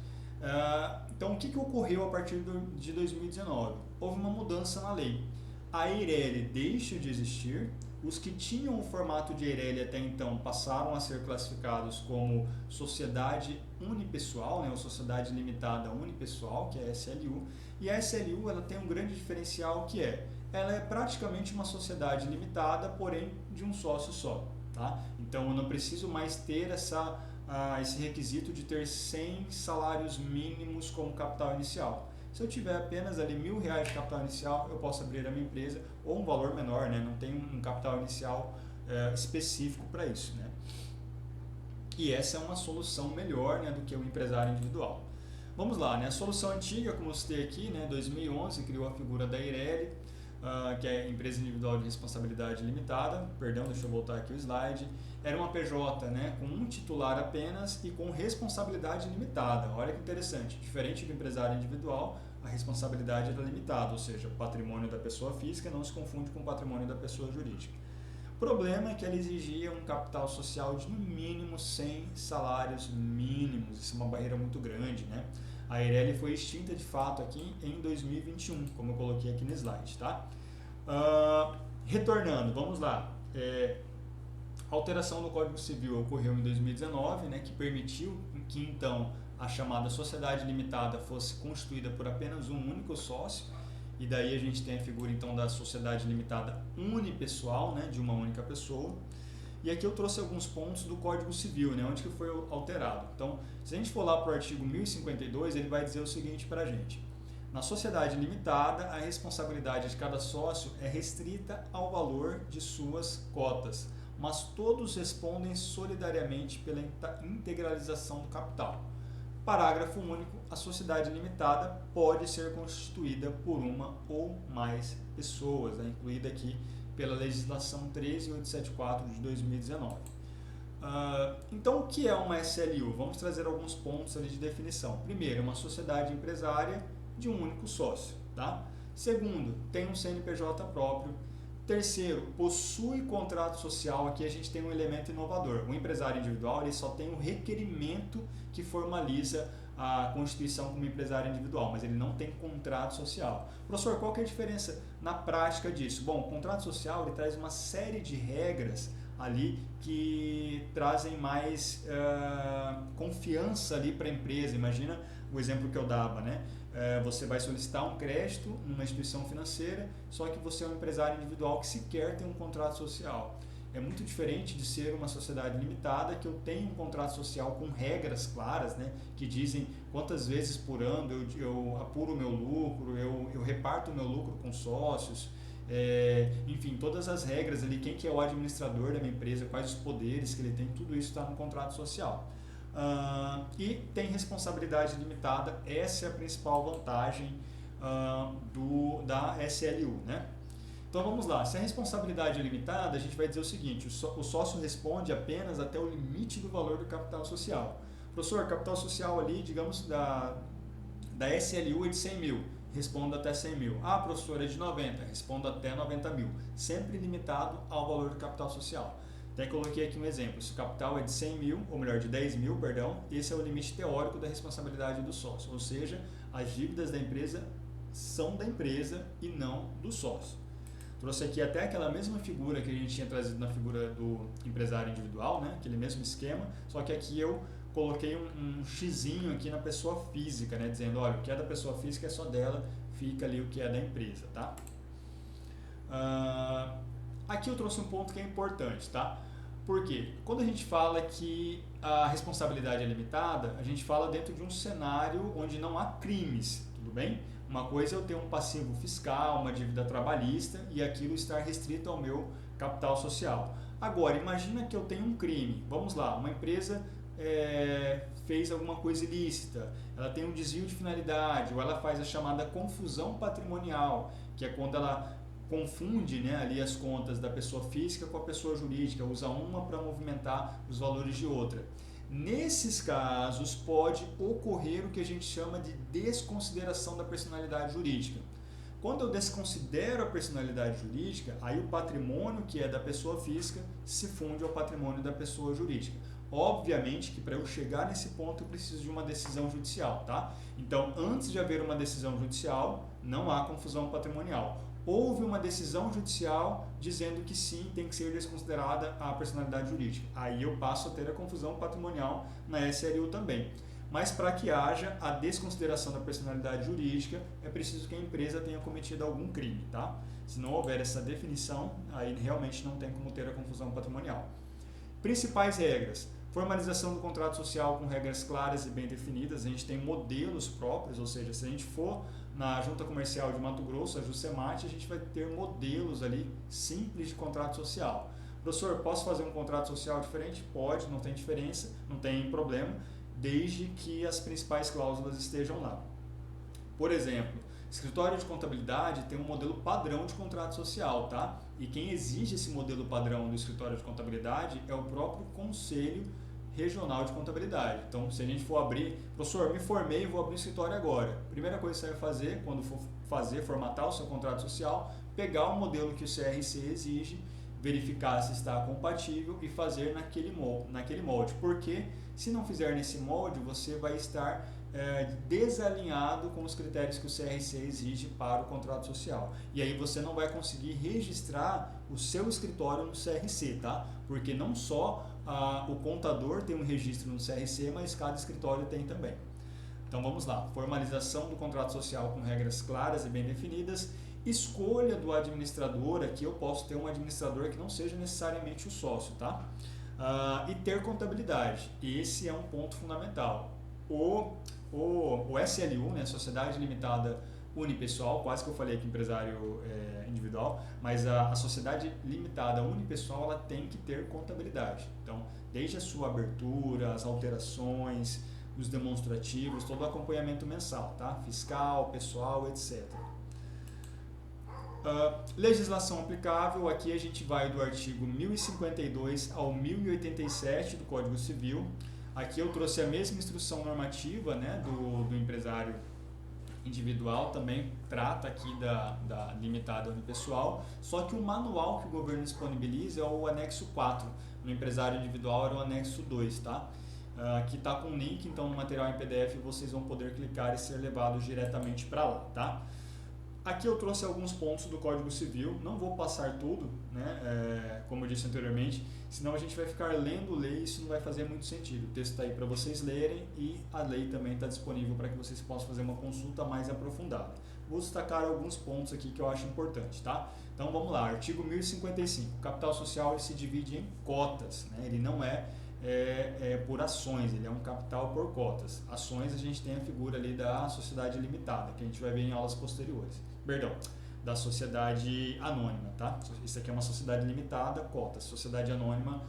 Então, o que ocorreu a partir de 2019? Houve uma mudança na lei. A EIRELI deixa de existir, os que tinham o formato de EIRELI até então passaram a ser classificados como sociedade unipessoal, né, ou sociedade limitada unipessoal, que é a SLU, e a SLU ela tem um grande diferencial que ela é praticamente uma sociedade limitada, porém de um sócio só. Tá? Então eu não preciso mais ter esse requisito de ter 100 salários mínimos como capital inicial. Se eu tiver apenas ali R$1.000 de capital inicial, eu posso abrir a minha empresa, ou um valor menor, né? Não tem um capital inicial específico para isso. Né? E essa é uma solução melhor, né, do que o empresário individual. Vamos lá, né? A solução antiga, como eu citei aqui, né, 2011, criou a figura da EIRELI, que é Empresa Individual de Responsabilidade Limitada, perdão, deixa eu voltar aqui o slide, era uma PJ, né, com um titular apenas e com responsabilidade limitada. Olha que interessante, diferente do empresário individual, a responsabilidade era limitada, ou seja, o patrimônio da pessoa física não se confunde com o patrimônio da pessoa jurídica. O problema é que ela exigia um capital social de no mínimo 100 salários mínimos, isso é uma barreira muito grande, né? A EIRELI foi extinta de fato aqui em 2021, como eu coloquei aqui no slide, tá? Retornando, vamos lá. A alteração do Código Civil ocorreu em 2019, né, que permitiu que então a chamada sociedade limitada fosse constituída por apenas um único sócio, e daí a gente tem a figura então da sociedade limitada unipessoal, né, de uma única pessoa. E aqui eu trouxe alguns pontos do Código Civil, né, onde que foi alterado. Então, se a gente for lá para o artigo 1052, ele vai dizer o seguinte para a gente: na sociedade limitada, a responsabilidade de cada sócio é restrita ao valor de suas cotas, mas todos respondem solidariamente pela integralização do capital. Parágrafo único, a sociedade limitada pode ser constituída por uma ou mais pessoas, né, incluída aqui pela legislação 13874 de 2019. Então, o que é uma SLU? Vamos trazer alguns pontos ali de definição. Primeiro, uma sociedade empresária de um único sócio. Tá? Segundo, tem um CNPJ próprio. Terceiro, possui contrato social. Aqui a gente tem um elemento inovador. O empresário individual ele só tem um requerimento que formaliza a constituição como empresário individual, mas ele não tem contrato social. Professor, qual que é a diferença na prática disso? Bom, o contrato social ele traz uma série de regras ali que trazem mais confiança ali para a empresa. Imagina o exemplo que eu dava, né? Você vai solicitar um crédito numa instituição financeira, só que você é um empresário individual que sequer tem um contrato social. É muito diferente de ser uma sociedade limitada, que eu tenho um contrato social com regras claras, né, que dizem quantas vezes por ano eu apuro o meu lucro, eu reparto o meu lucro com sócios, enfim, todas as regras ali, quem que é o administrador da minha empresa, quais os poderes que ele tem, tudo isso está no contrato social. E tem responsabilidade limitada, essa é a principal vantagem da SLU, né? Então vamos lá, se a responsabilidade é limitada, a gente vai dizer o seguinte: o sócio responde apenas até o limite do valor do capital social. Professor, capital social ali, digamos, da SLU é de 100 mil, respondo até 100 mil. Ah, professor, é de 90, respondo até 90 mil, sempre limitado ao valor do capital social. Até coloquei aqui um exemplo: se o capital é de 100 mil, ou melhor, de 10 mil, perdão, esse é o limite teórico da responsabilidade do sócio, ou seja, as dívidas da empresa são da empresa e não do sócio. Trouxe aqui até aquela mesma figura que a gente tinha trazido na figura do empresário individual, né? Aquele mesmo esquema, só que aqui eu coloquei um xizinho aqui na pessoa física, né? Dizendo, olha, o que é da pessoa física é só dela, fica ali o que é da empresa, tá? Aqui eu trouxe um ponto que é importante, tá? Porque quando a gente fala que a responsabilidade é limitada, a gente fala dentro de um cenário onde não há crimes, tudo bem? Uma coisa é eu ter um passivo fiscal, uma dívida trabalhista e aquilo estar restrito ao meu capital social. Agora, imagina que eu tenho um crime. Vamos lá, uma empresa fez alguma coisa ilícita, ela tem um desvio de finalidade ou ela faz a chamada confusão patrimonial, que é quando ela confunde, né, ali as contas da pessoa física com a pessoa jurídica, usa uma para movimentar os valores de outra. Nesses casos, pode ocorrer o que a gente chama de desconsideração da personalidade jurídica. Quando eu desconsidero a personalidade jurídica, aí o patrimônio que é da pessoa física se funde ao patrimônio da pessoa jurídica. Obviamente que para eu chegar nesse ponto eu preciso de uma decisão judicial, tá? Então, antes de haver uma decisão judicial, não há confusão patrimonial. Houve uma decisão judicial dizendo que sim, tem que ser desconsiderada a personalidade jurídica. Aí eu passo a ter a confusão patrimonial na SLU também. Mas para que haja a desconsideração da personalidade jurídica, é preciso que a empresa tenha cometido algum crime, tá? Se não houver essa definição, aí realmente não tem como ter a confusão patrimonial. Principais regras. Formalização do contrato social com regras claras e bem definidas. A gente tem modelos próprios, ou seja, se a gente for na Junta Comercial de Mato Grosso, a Juscemate, a gente vai ter modelos ali simples de contrato social. Professor, posso fazer um contrato social diferente? Pode, não tem diferença, não tem problema, desde que as principais cláusulas estejam lá. Por exemplo, escritório de contabilidade tem um modelo padrão de contrato social, tá? E quem exige esse modelo padrão do escritório de contabilidade é o próprio Conselho Regional de Contabilidade. Então, se a gente for abrir, professor, me formei e vou abrir um escritório agora. Primeira coisa que você vai fazer, quando for formatar o seu contrato social, pegar o modelo que o CRC exige, verificar se está compatível e fazer naquele molde. Porque se não fizer nesse molde, você vai estar desalinhado com os critérios que o CRC exige para o contrato social. E aí você não vai conseguir registrar o seu escritório no CRC, tá? Porque não só o contador tem um registro no CRC, mas cada escritório tem também. Então vamos lá, formalização do contrato social com regras claras e bem definidas, escolha do administrador. Aqui eu posso ter um administrador que não seja necessariamente o sócio, tá? E ter contabilidade, esse é um ponto fundamental. O SLU, né, Sociedade Limitada Unipessoal, quase que eu falei aqui empresário individual, mas a sociedade limitada unipessoal ela tem que ter contabilidade. Então, desde a sua abertura, as alterações, os demonstrativos, todo o acompanhamento mensal, tá? Fiscal, pessoal, etc. Legislação aplicável, aqui a gente vai do artigo 1052 ao 1087 do Código Civil. Aqui eu trouxe a mesma instrução normativa, né, do empresário individual, também trata aqui da limitada unipessoal, só que o manual que o governo disponibiliza é o anexo 4, no empresário individual era o anexo 2, tá? Aqui está com um link, então no material em PDF vocês vão poder clicar e ser levados diretamente para lá, tá? Aqui eu trouxe alguns pontos do Código Civil, não vou passar tudo, né, como eu disse anteriormente, senão a gente vai ficar lendo lei e isso não vai fazer muito sentido. O texto está aí para vocês lerem e a lei também está disponível para que vocês possam fazer uma consulta mais aprofundada. Vou destacar alguns pontos aqui que eu acho importante, tá? Então vamos lá, artigo 1055, o capital social ele se divide em cotas, né? Ele não é por ações, ele é um capital por cotas. Ações a gente tem a figura ali da sociedade limitada, que a gente vai ver em aulas posteriores. Perdão, da sociedade anônima, tá? Isso aqui é uma sociedade limitada, cotas. Sociedade anônima,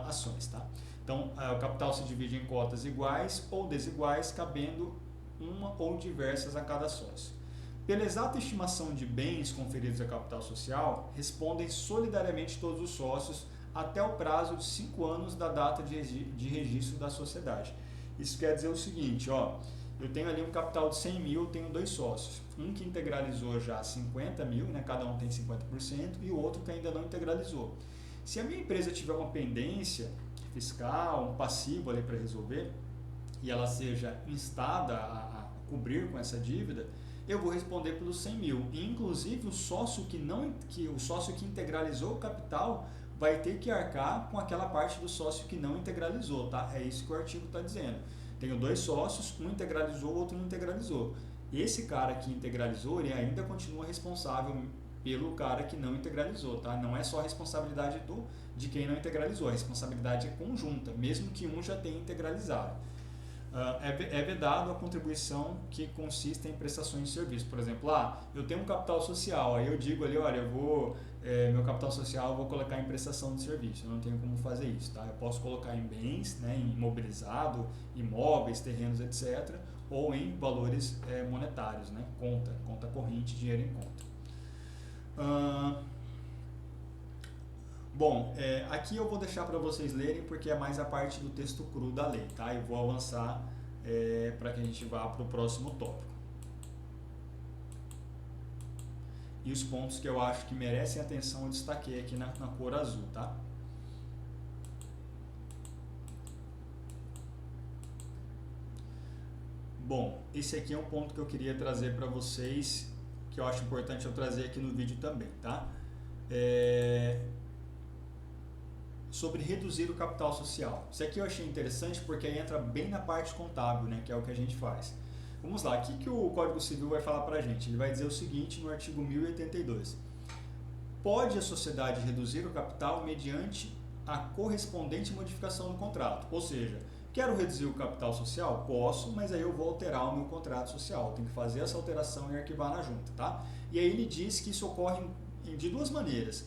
ações, tá? Então, o capital se divide em cotas iguais ou desiguais, cabendo uma ou diversas a cada sócio. Pela exata estimação de bens conferidos a capital social, respondem solidariamente todos os sócios até o prazo de 5 anos da data de registro da sociedade. Isso quer dizer o seguinte, ó, eu tenho ali um capital de 100 mil, tenho 2 sócios, um que integralizou já 50 mil, né, cada um tem 50%, e o outro que ainda não integralizou. Se a minha empresa tiver uma pendência fiscal, um passivo ali para resolver, e ela seja instada a cobrir com essa dívida, eu vou responder pelos 100 mil. E, inclusive, o sócio que integralizou o capital vai ter que arcar com aquela parte do sócio que não integralizou, tá? É isso que o artigo está dizendo. Tenho dois sócios, um integralizou, o outro não integralizou. Esse cara que integralizou, ele ainda continua responsável pelo cara que não integralizou, tá? Não é só a responsabilidade de quem não integralizou, a responsabilidade é conjunta, mesmo que um já tenha integralizado. É vedado a contribuição que consiste em prestações de serviço. Por exemplo, eu tenho um capital social, aí eu digo ali, olha, meu capital social eu vou colocar em prestação de serviço, eu não tenho como fazer isso, tá? Eu posso colocar em bens, né, em imobilizado, imóveis, terrenos, etc., ou em valores monetários, né, conta corrente, dinheiro em conta. Bom, aqui eu vou deixar para vocês lerem porque é mais a parte do texto cru da lei, tá? Eu vou avançar para que a gente vá para o próximo tópico. E os pontos que eu acho que merecem atenção eu destaquei aqui na cor azul, tá? Bom, esse aqui é um ponto que eu queria trazer para vocês, que eu acho importante eu trazer aqui no vídeo também, tá? Sobre reduzir o capital social. Isso aqui eu achei interessante porque aí entra bem na parte contábil, né, que é o que a gente faz. Vamos lá, o que o Código Civil vai falar para a gente? Ele vai dizer o seguinte no artigo 1082. Pode a sociedade reduzir o capital mediante a correspondente modificação do contrato. Ou seja, quero reduzir o capital social? Posso, mas aí eu vou alterar o meu contrato social. Eu tenho que fazer essa alteração e arquivar na junta, tá? E aí ele diz que isso ocorre de duas maneiras.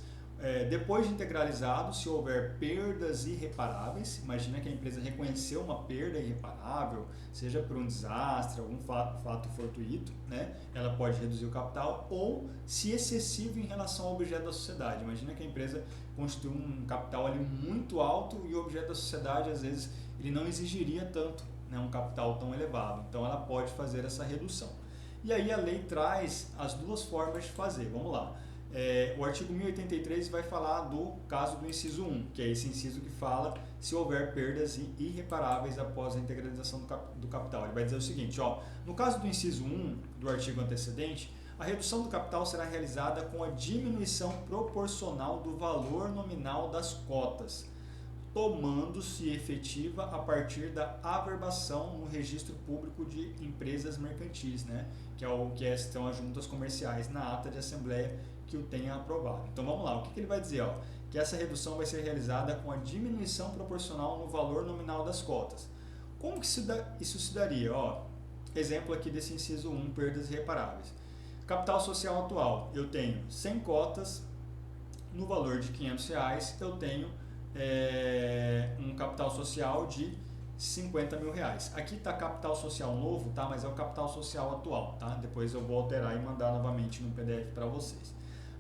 Depois de integralizado, se houver perdas irreparáveis, imagina que a empresa reconheceu uma perda irreparável, seja por um desastre, algum fato fortuito, né? Ela pode reduzir o capital, ou se excessivo em relação ao objeto da sociedade. Imagina que a empresa constitui um capital ali muito alto e o objeto da sociedade, às vezes, ele não exigiria tanto, né, um capital tão elevado. Então, ela pode fazer essa redução. E aí a lei traz as duas formas de fazer. Vamos lá. O artigo 1083 vai falar do caso do inciso 1, que é esse inciso que fala se houver perdas irreparáveis após a integralização do capital. Ele vai dizer o seguinte, no caso do inciso 1 do artigo antecedente, a redução do capital será realizada com a diminuição proporcional do valor nominal das cotas, tomando-se efetiva a partir da averbação no registro público de empresas mercantis, né? Que são as juntas comerciais na ata de assembleia que o tenha aprovado. Então vamos lá, o que ele vai dizer? Que essa redução vai ser realizada com a diminuição proporcional no valor nominal das cotas. Como que isso se daria? Exemplo aqui desse inciso 1, perdas irreparáveis. Capital social atual, eu tenho 100 cotas, no valor de R$500 eu tenho um capital social de R$50.000. Aqui está capital social novo, tá? Mas é o capital social atual, tá? Depois eu vou alterar e mandar novamente no PDF para vocês.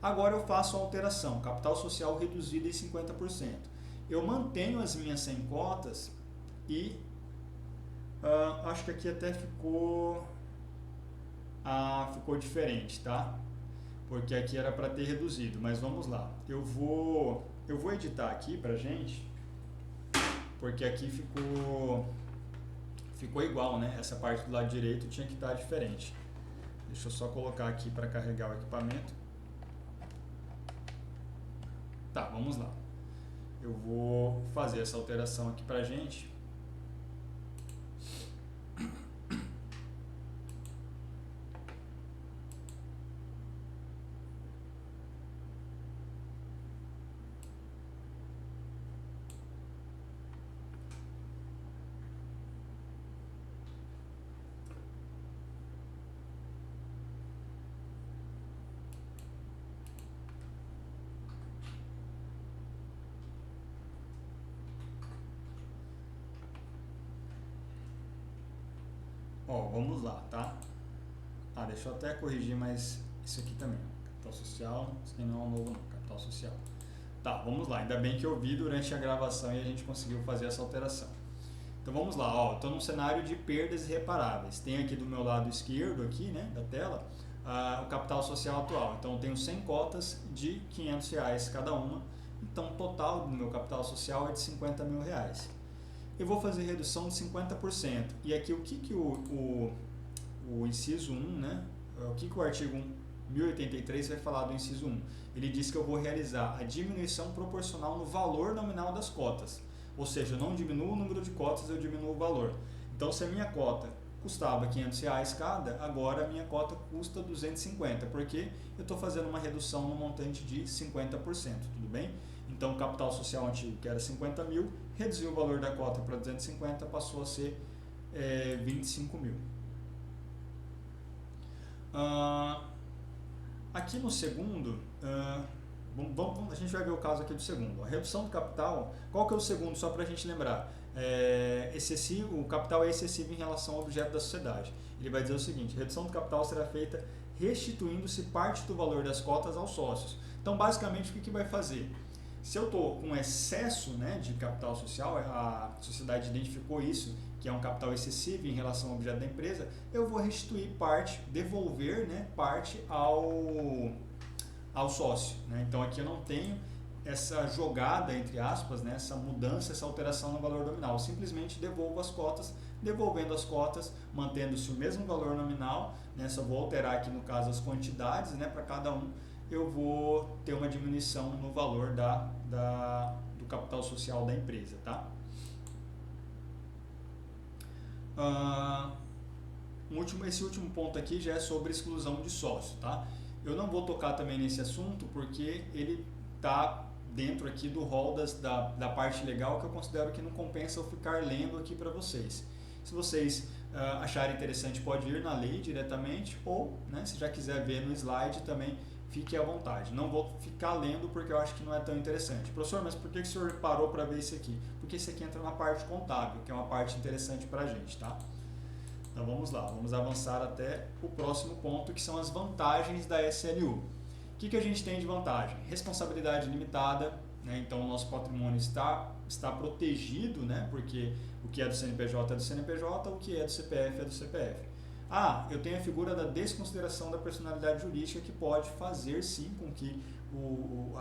Agora eu faço a alteração, capital social reduzido em 50%. Eu mantenho as minhas 100 cotas e acho que aqui até ficou diferente, tá? Porque aqui era para ter reduzido, mas vamos lá. Eu vou editar aqui pra gente, porque aqui ficou igual, né? Essa parte do lado direito tinha que estar diferente. Deixa eu só colocar aqui para carregar o equipamento. Tá, vamos lá. Eu vou fazer essa alteração aqui pra gente. Vamos lá, tá? Deixa eu até corrigir mais isso aqui também. Capital social, isso aqui não é um novo não, capital social. Tá, vamos lá. Ainda bem que eu vi durante a gravação e a gente conseguiu fazer essa alteração. Então vamos lá, estou num cenário de perdas irreparáveis. Tem aqui do meu lado esquerdo aqui, né, da tela, o capital social atual. Então eu tenho 100 cotas de R$500 cada uma. Então o total do meu capital social é de R$50.000. Eu vou fazer redução de 50%. E aqui o que o inciso 1, né? O que o artigo 1083 vai falar do inciso 1. Ele diz que eu vou realizar a diminuição proporcional no valor nominal das cotas. Ou seja, eu não diminuo o número de cotas, eu diminuo o valor. Então, se a minha cota custava R$500 cada, agora a minha cota custa 250, porque eu estou fazendo uma redução no montante de 50%, tudo bem? Então, o capital social antigo, que era 50 mil, reduziu o valor da cota para 250, passou a ser 25 mil. Aqui no segundo, a gente vai ver o caso aqui do segundo. A redução do capital, qual que é o segundo, só para a gente lembrar? O capital é excessivo em relação ao objeto da sociedade. Ele vai dizer o seguinte: a redução do capital será feita restituindo-se parte do valor das cotas aos sócios. Então, basicamente, o que vai fazer? Se eu estou com excesso, né, de capital social, a sociedade identificou isso, que é um capital excessivo em relação ao objeto da empresa, eu vou restituir parte, devolver, né, parte ao sócio. Né? Então, aqui eu não tenho essa jogada, entre aspas, né, essa mudança, essa alteração no valor nominal. Eu simplesmente devolvo as cotas, devolvendo as cotas, mantendo-se o mesmo valor nominal, né, só vou alterar aqui no caso as quantidades, né, para cada um, eu vou ter uma diminuição no valor do capital social da empresa. Tá? Esse último ponto aqui já é sobre exclusão de sócio. Tá? Eu não vou tocar também nesse assunto porque ele está dentro aqui do rol da parte legal, que eu considero que não compensa eu ficar lendo aqui para vocês. Se vocês acharem interessante, pode ir na lei diretamente, ou, né, se já quiser ver no slide também, fique à vontade. Não vou ficar lendo porque eu acho que não é tão interessante. Professor, mas por que o senhor parou para ver isso aqui? Porque isso aqui entra na parte contábil, que é uma parte interessante para a gente. Tá? Então vamos lá, vamos avançar até o próximo ponto, que são as vantagens da SLU. O que a gente tem de vantagem? Responsabilidade limitada, né? Então o nosso patrimônio está protegido, né? Porque o que é do CNPJ é do CNPJ, o que é do CPF é do CPF. Eu tenho a figura da desconsideração da personalidade jurídica, que pode fazer sim com que o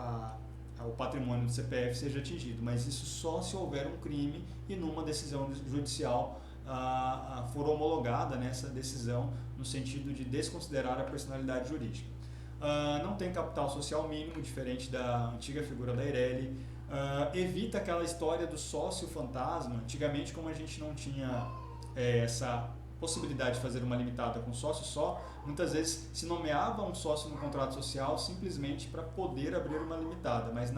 patrimônio do CPF seja atingido, mas isso só se houver um crime e numa decisão judicial for homologada nessa decisão no sentido de desconsiderar a personalidade jurídica. Não tem capital social mínimo, diferente da antiga figura da Eireli. Evita aquela história do sócio fantasma. Antigamente, como a gente não tinha essa possibilidade de fazer uma limitada com sócio só, muitas vezes se nomeava um sócio no contrato social simplesmente para poder abrir uma limitada, mas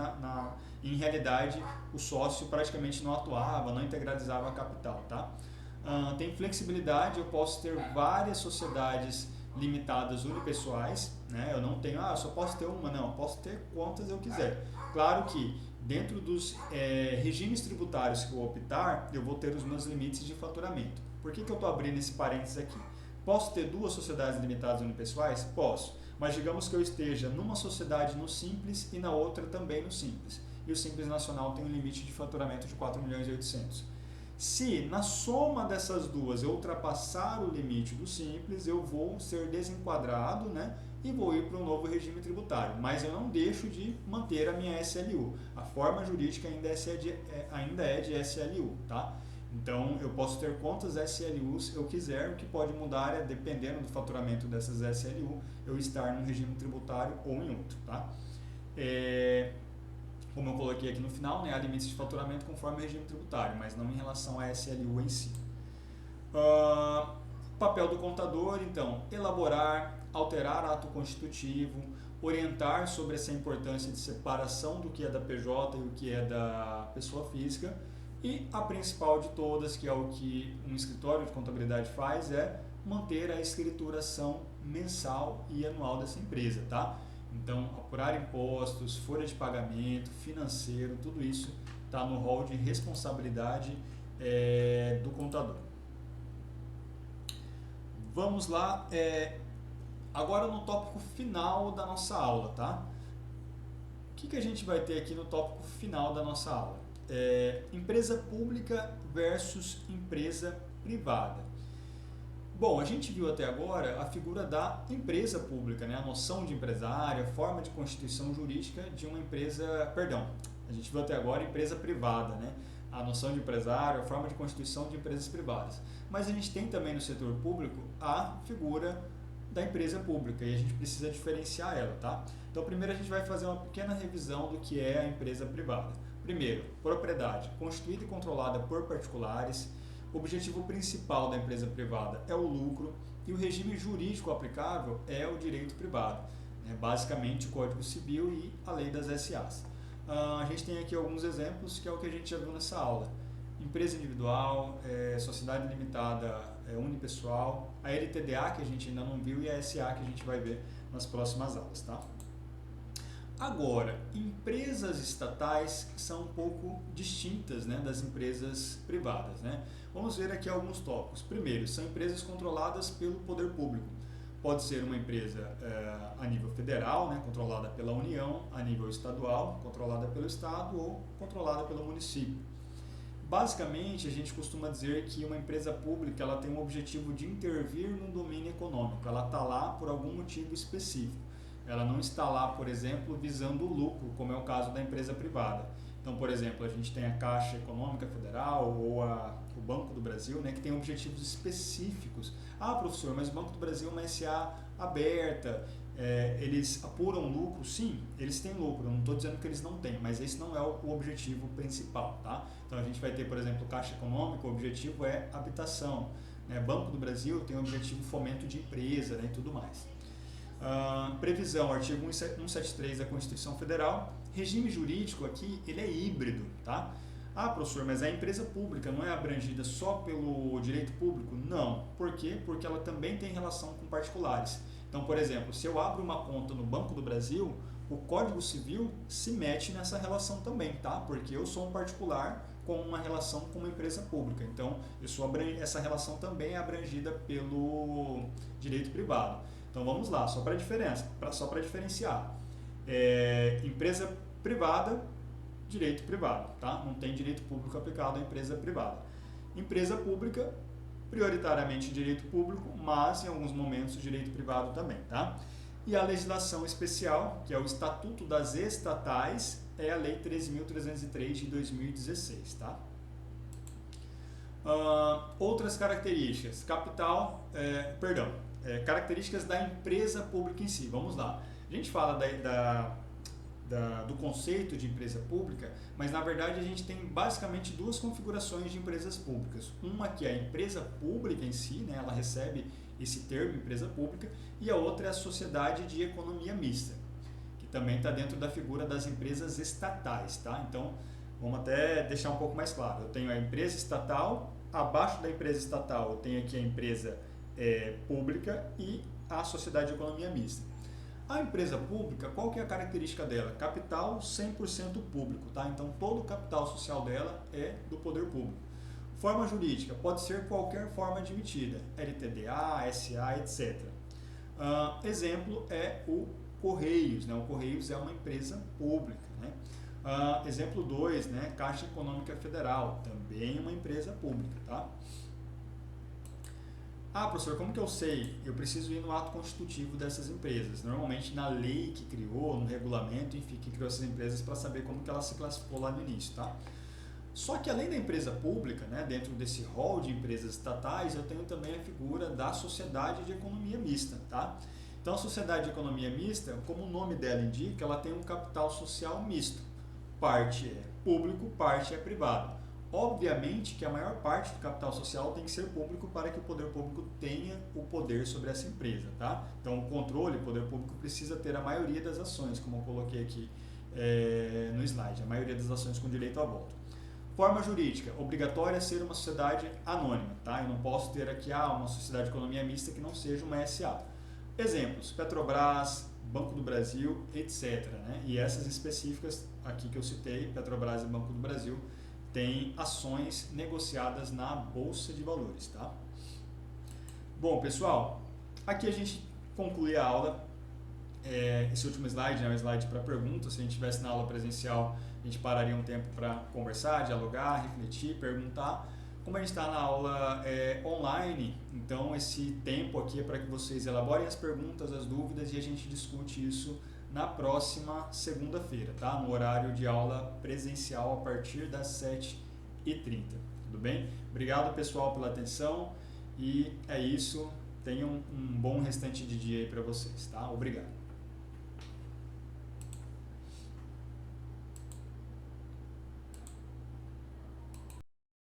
em realidade o sócio praticamente não atuava, não integralizava a capital. Tá? Tem flexibilidade, eu posso ter várias sociedades limitadas unipessoais, né? Eu não tenho, eu só posso ter uma, não, eu posso ter quantas eu quiser. Claro que dentro dos regimes tributários que eu optar, eu vou ter os meus limites de faturamento. Por que eu estou abrindo esse parênteses aqui? Posso ter duas sociedades limitadas unipessoais? Posso, mas digamos que eu esteja numa sociedade no Simples e na outra também no Simples. E o Simples Nacional tem um limite de faturamento de 4.800.000. Se na soma dessas duas eu ultrapassar o limite do Simples, eu vou ser desenquadrado, né, e vou ir para um novo regime tributário. Mas eu não deixo de manter a minha SLU. A forma jurídica ainda é de SLU. Tá? Então, eu posso ter quantas SLUs eu quiser. O que pode mudar é, dependendo do faturamento dessas SLU, eu estar num regime tributário ou em outro. Tá? Como eu coloquei aqui no final, né, há limites de faturamento conforme o regime tributário, mas não em relação à SLU em si. Papel do contador, então, elaborar, alterar ato constitutivo, orientar sobre essa importância de separação do que é da PJ e o que é da pessoa física. E a principal de todas, que é o que um escritório de contabilidade faz, é manter a escrituração mensal e anual dessa empresa. Tá? Então, apurar impostos, folha de pagamento, financeiro, tudo isso está no rol de responsabilidade do contador. Vamos lá, agora no tópico final da nossa aula. Tá? O que a gente vai ter aqui no tópico final da nossa aula? Empresa pública versus empresa privada. Bom, a gente viu até agora a figura da empresa pública, né? A noção de empresário, a forma de constituição jurídica de uma empresa, a gente viu até agora a empresa privada, né? A noção de empresário, a forma de constituição de empresas privadas. Mas a gente tem também no setor público a figura da empresa pública e a gente precisa diferenciar ela, tá? Então, primeiro a gente vai fazer uma pequena revisão do que é a empresa privada. Primeiro, propriedade constituída e controlada por particulares. O objetivo principal da empresa privada é o lucro e o regime jurídico aplicável é o direito privado, né? Basicamente o Código Civil e a lei das SAs. A gente tem aqui alguns exemplos que é o que a gente já viu nessa aula. Empresa individual, sociedade limitada unipessoal, a LTDA que a gente ainda não viu e a SA que a gente vai ver nas próximas aulas, tá? Agora, empresas estatais são um pouco distintas, né, das empresas privadas, né? Vamos ver aqui alguns tópicos. Primeiro, são empresas controladas pelo poder público. Pode ser uma empresa a nível federal, né, controlada pela União, a nível estadual, controlada pelo Estado ou controlada pelo município. Basicamente, a gente costuma dizer que uma empresa pública ela tem um objetivo de intervir no domínio econômico. Ela está lá por algum motivo específico. Ela não está lá, por exemplo, visando o lucro, como é o caso da empresa privada. Então, por exemplo, a gente tem a Caixa Econômica Federal ou o Banco do Brasil, né, que tem objetivos específicos. Ah, professor, mas o Banco do Brasil é uma SA aberta, eles apuram lucro? Sim, eles têm lucro, eu não estou dizendo que eles não têm, mas esse não é o objetivo principal, tá? Então, a gente vai ter, por exemplo, Caixa Econômica, o objetivo é habitação, né? Banco do Brasil tem o objetivo fomento de empresa, né, e tudo mais. Previsão, artigo 173 da Constituição Federal. Regime jurídico aqui, ele é híbrido, tá? Ah, professor, mas a empresa pública não é abrangida só pelo direito público? Não. Por quê? Porque ela também tem relação com particulares. Então, por exemplo, se eu abro uma conta no Banco do Brasil, o Código Civil se mete nessa relação também, tá? Porque eu sou um particular com uma relação com uma empresa pública. Então, essa relação também é abrangida pelo direito privado. Então vamos lá, só para diferenciar. Empresa privada, direito privado, tá? Não tem direito público aplicado à empresa privada. Empresa pública, prioritariamente direito público, mas em alguns momentos direito privado também, tá? E a legislação especial, que é o Estatuto das Estatais, é a Lei 13.303 de 2016, tá? Outras características, características da empresa pública em si. Vamos lá. A gente fala do conceito de empresa pública, mas na verdade a gente tem basicamente duas configurações de empresas públicas. Uma que é a empresa pública em si, né, ela recebe esse termo, empresa pública, e a outra é a sociedade de economia mista, que também está dentro da figura das empresas estatais, tá? Então, vamos até deixar um pouco mais claro. Eu tenho a empresa estatal, abaixo da empresa estatal eu tenho aqui a empresa pública e a sociedade de economia mista. A empresa pública, qual que é a característica dela? Capital 100% público, tá? Então, todo o capital social dela é do poder público. Forma jurídica, pode ser qualquer forma admitida, LTDA, SA, etc. Exemplo é o Correios, né? O Correios é uma empresa pública, né? Exemplo 2, né? Caixa Econômica Federal, também uma empresa pública, tá? Ah, professor, como que eu sei? Eu preciso ir no ato constitutivo dessas empresas. Normalmente na lei que criou, no regulamento, enfim, que criou essas empresas para saber como que ela se classificou lá no início, tá? Só que além da empresa pública, né, dentro desse rol de empresas estatais, eu tenho também a figura da sociedade de economia mista, tá? Então a sociedade de economia mista, como o nome dela indica, ela tem um capital social misto. Parte é público, parte é privado. Obviamente que a maior parte do capital social tem que ser público para que o poder público tenha o poder sobre essa empresa, tá? Então, o controle, o poder público precisa ter a maioria das ações, como eu coloquei aqui no slide, a maioria das ações com direito a voto. Forma jurídica, obrigatória ser uma sociedade anônima, tá? Eu não posso ter aqui uma sociedade de economia mista que não seja uma SA. Exemplos, Petrobras, Banco do Brasil, etc, né? E essas específicas aqui que eu citei, Petrobras e Banco do Brasil, tem ações negociadas na Bolsa de Valores, tá? Bom, pessoal, aqui a gente conclui a aula. Esse último slide é um slide para perguntas. Se a gente estivesse na aula presencial, a gente pararia um tempo para conversar, dialogar, refletir, perguntar. Como a gente está na aula online, então esse tempo aqui é para que vocês elaborem as perguntas, as dúvidas e a gente discute isso na próxima segunda-feira, tá? No horário de aula presencial a partir das 7h30, tudo bem? Obrigado, pessoal, pela atenção e é isso. Tenham um bom restante de dia aí para vocês, tá? Obrigado.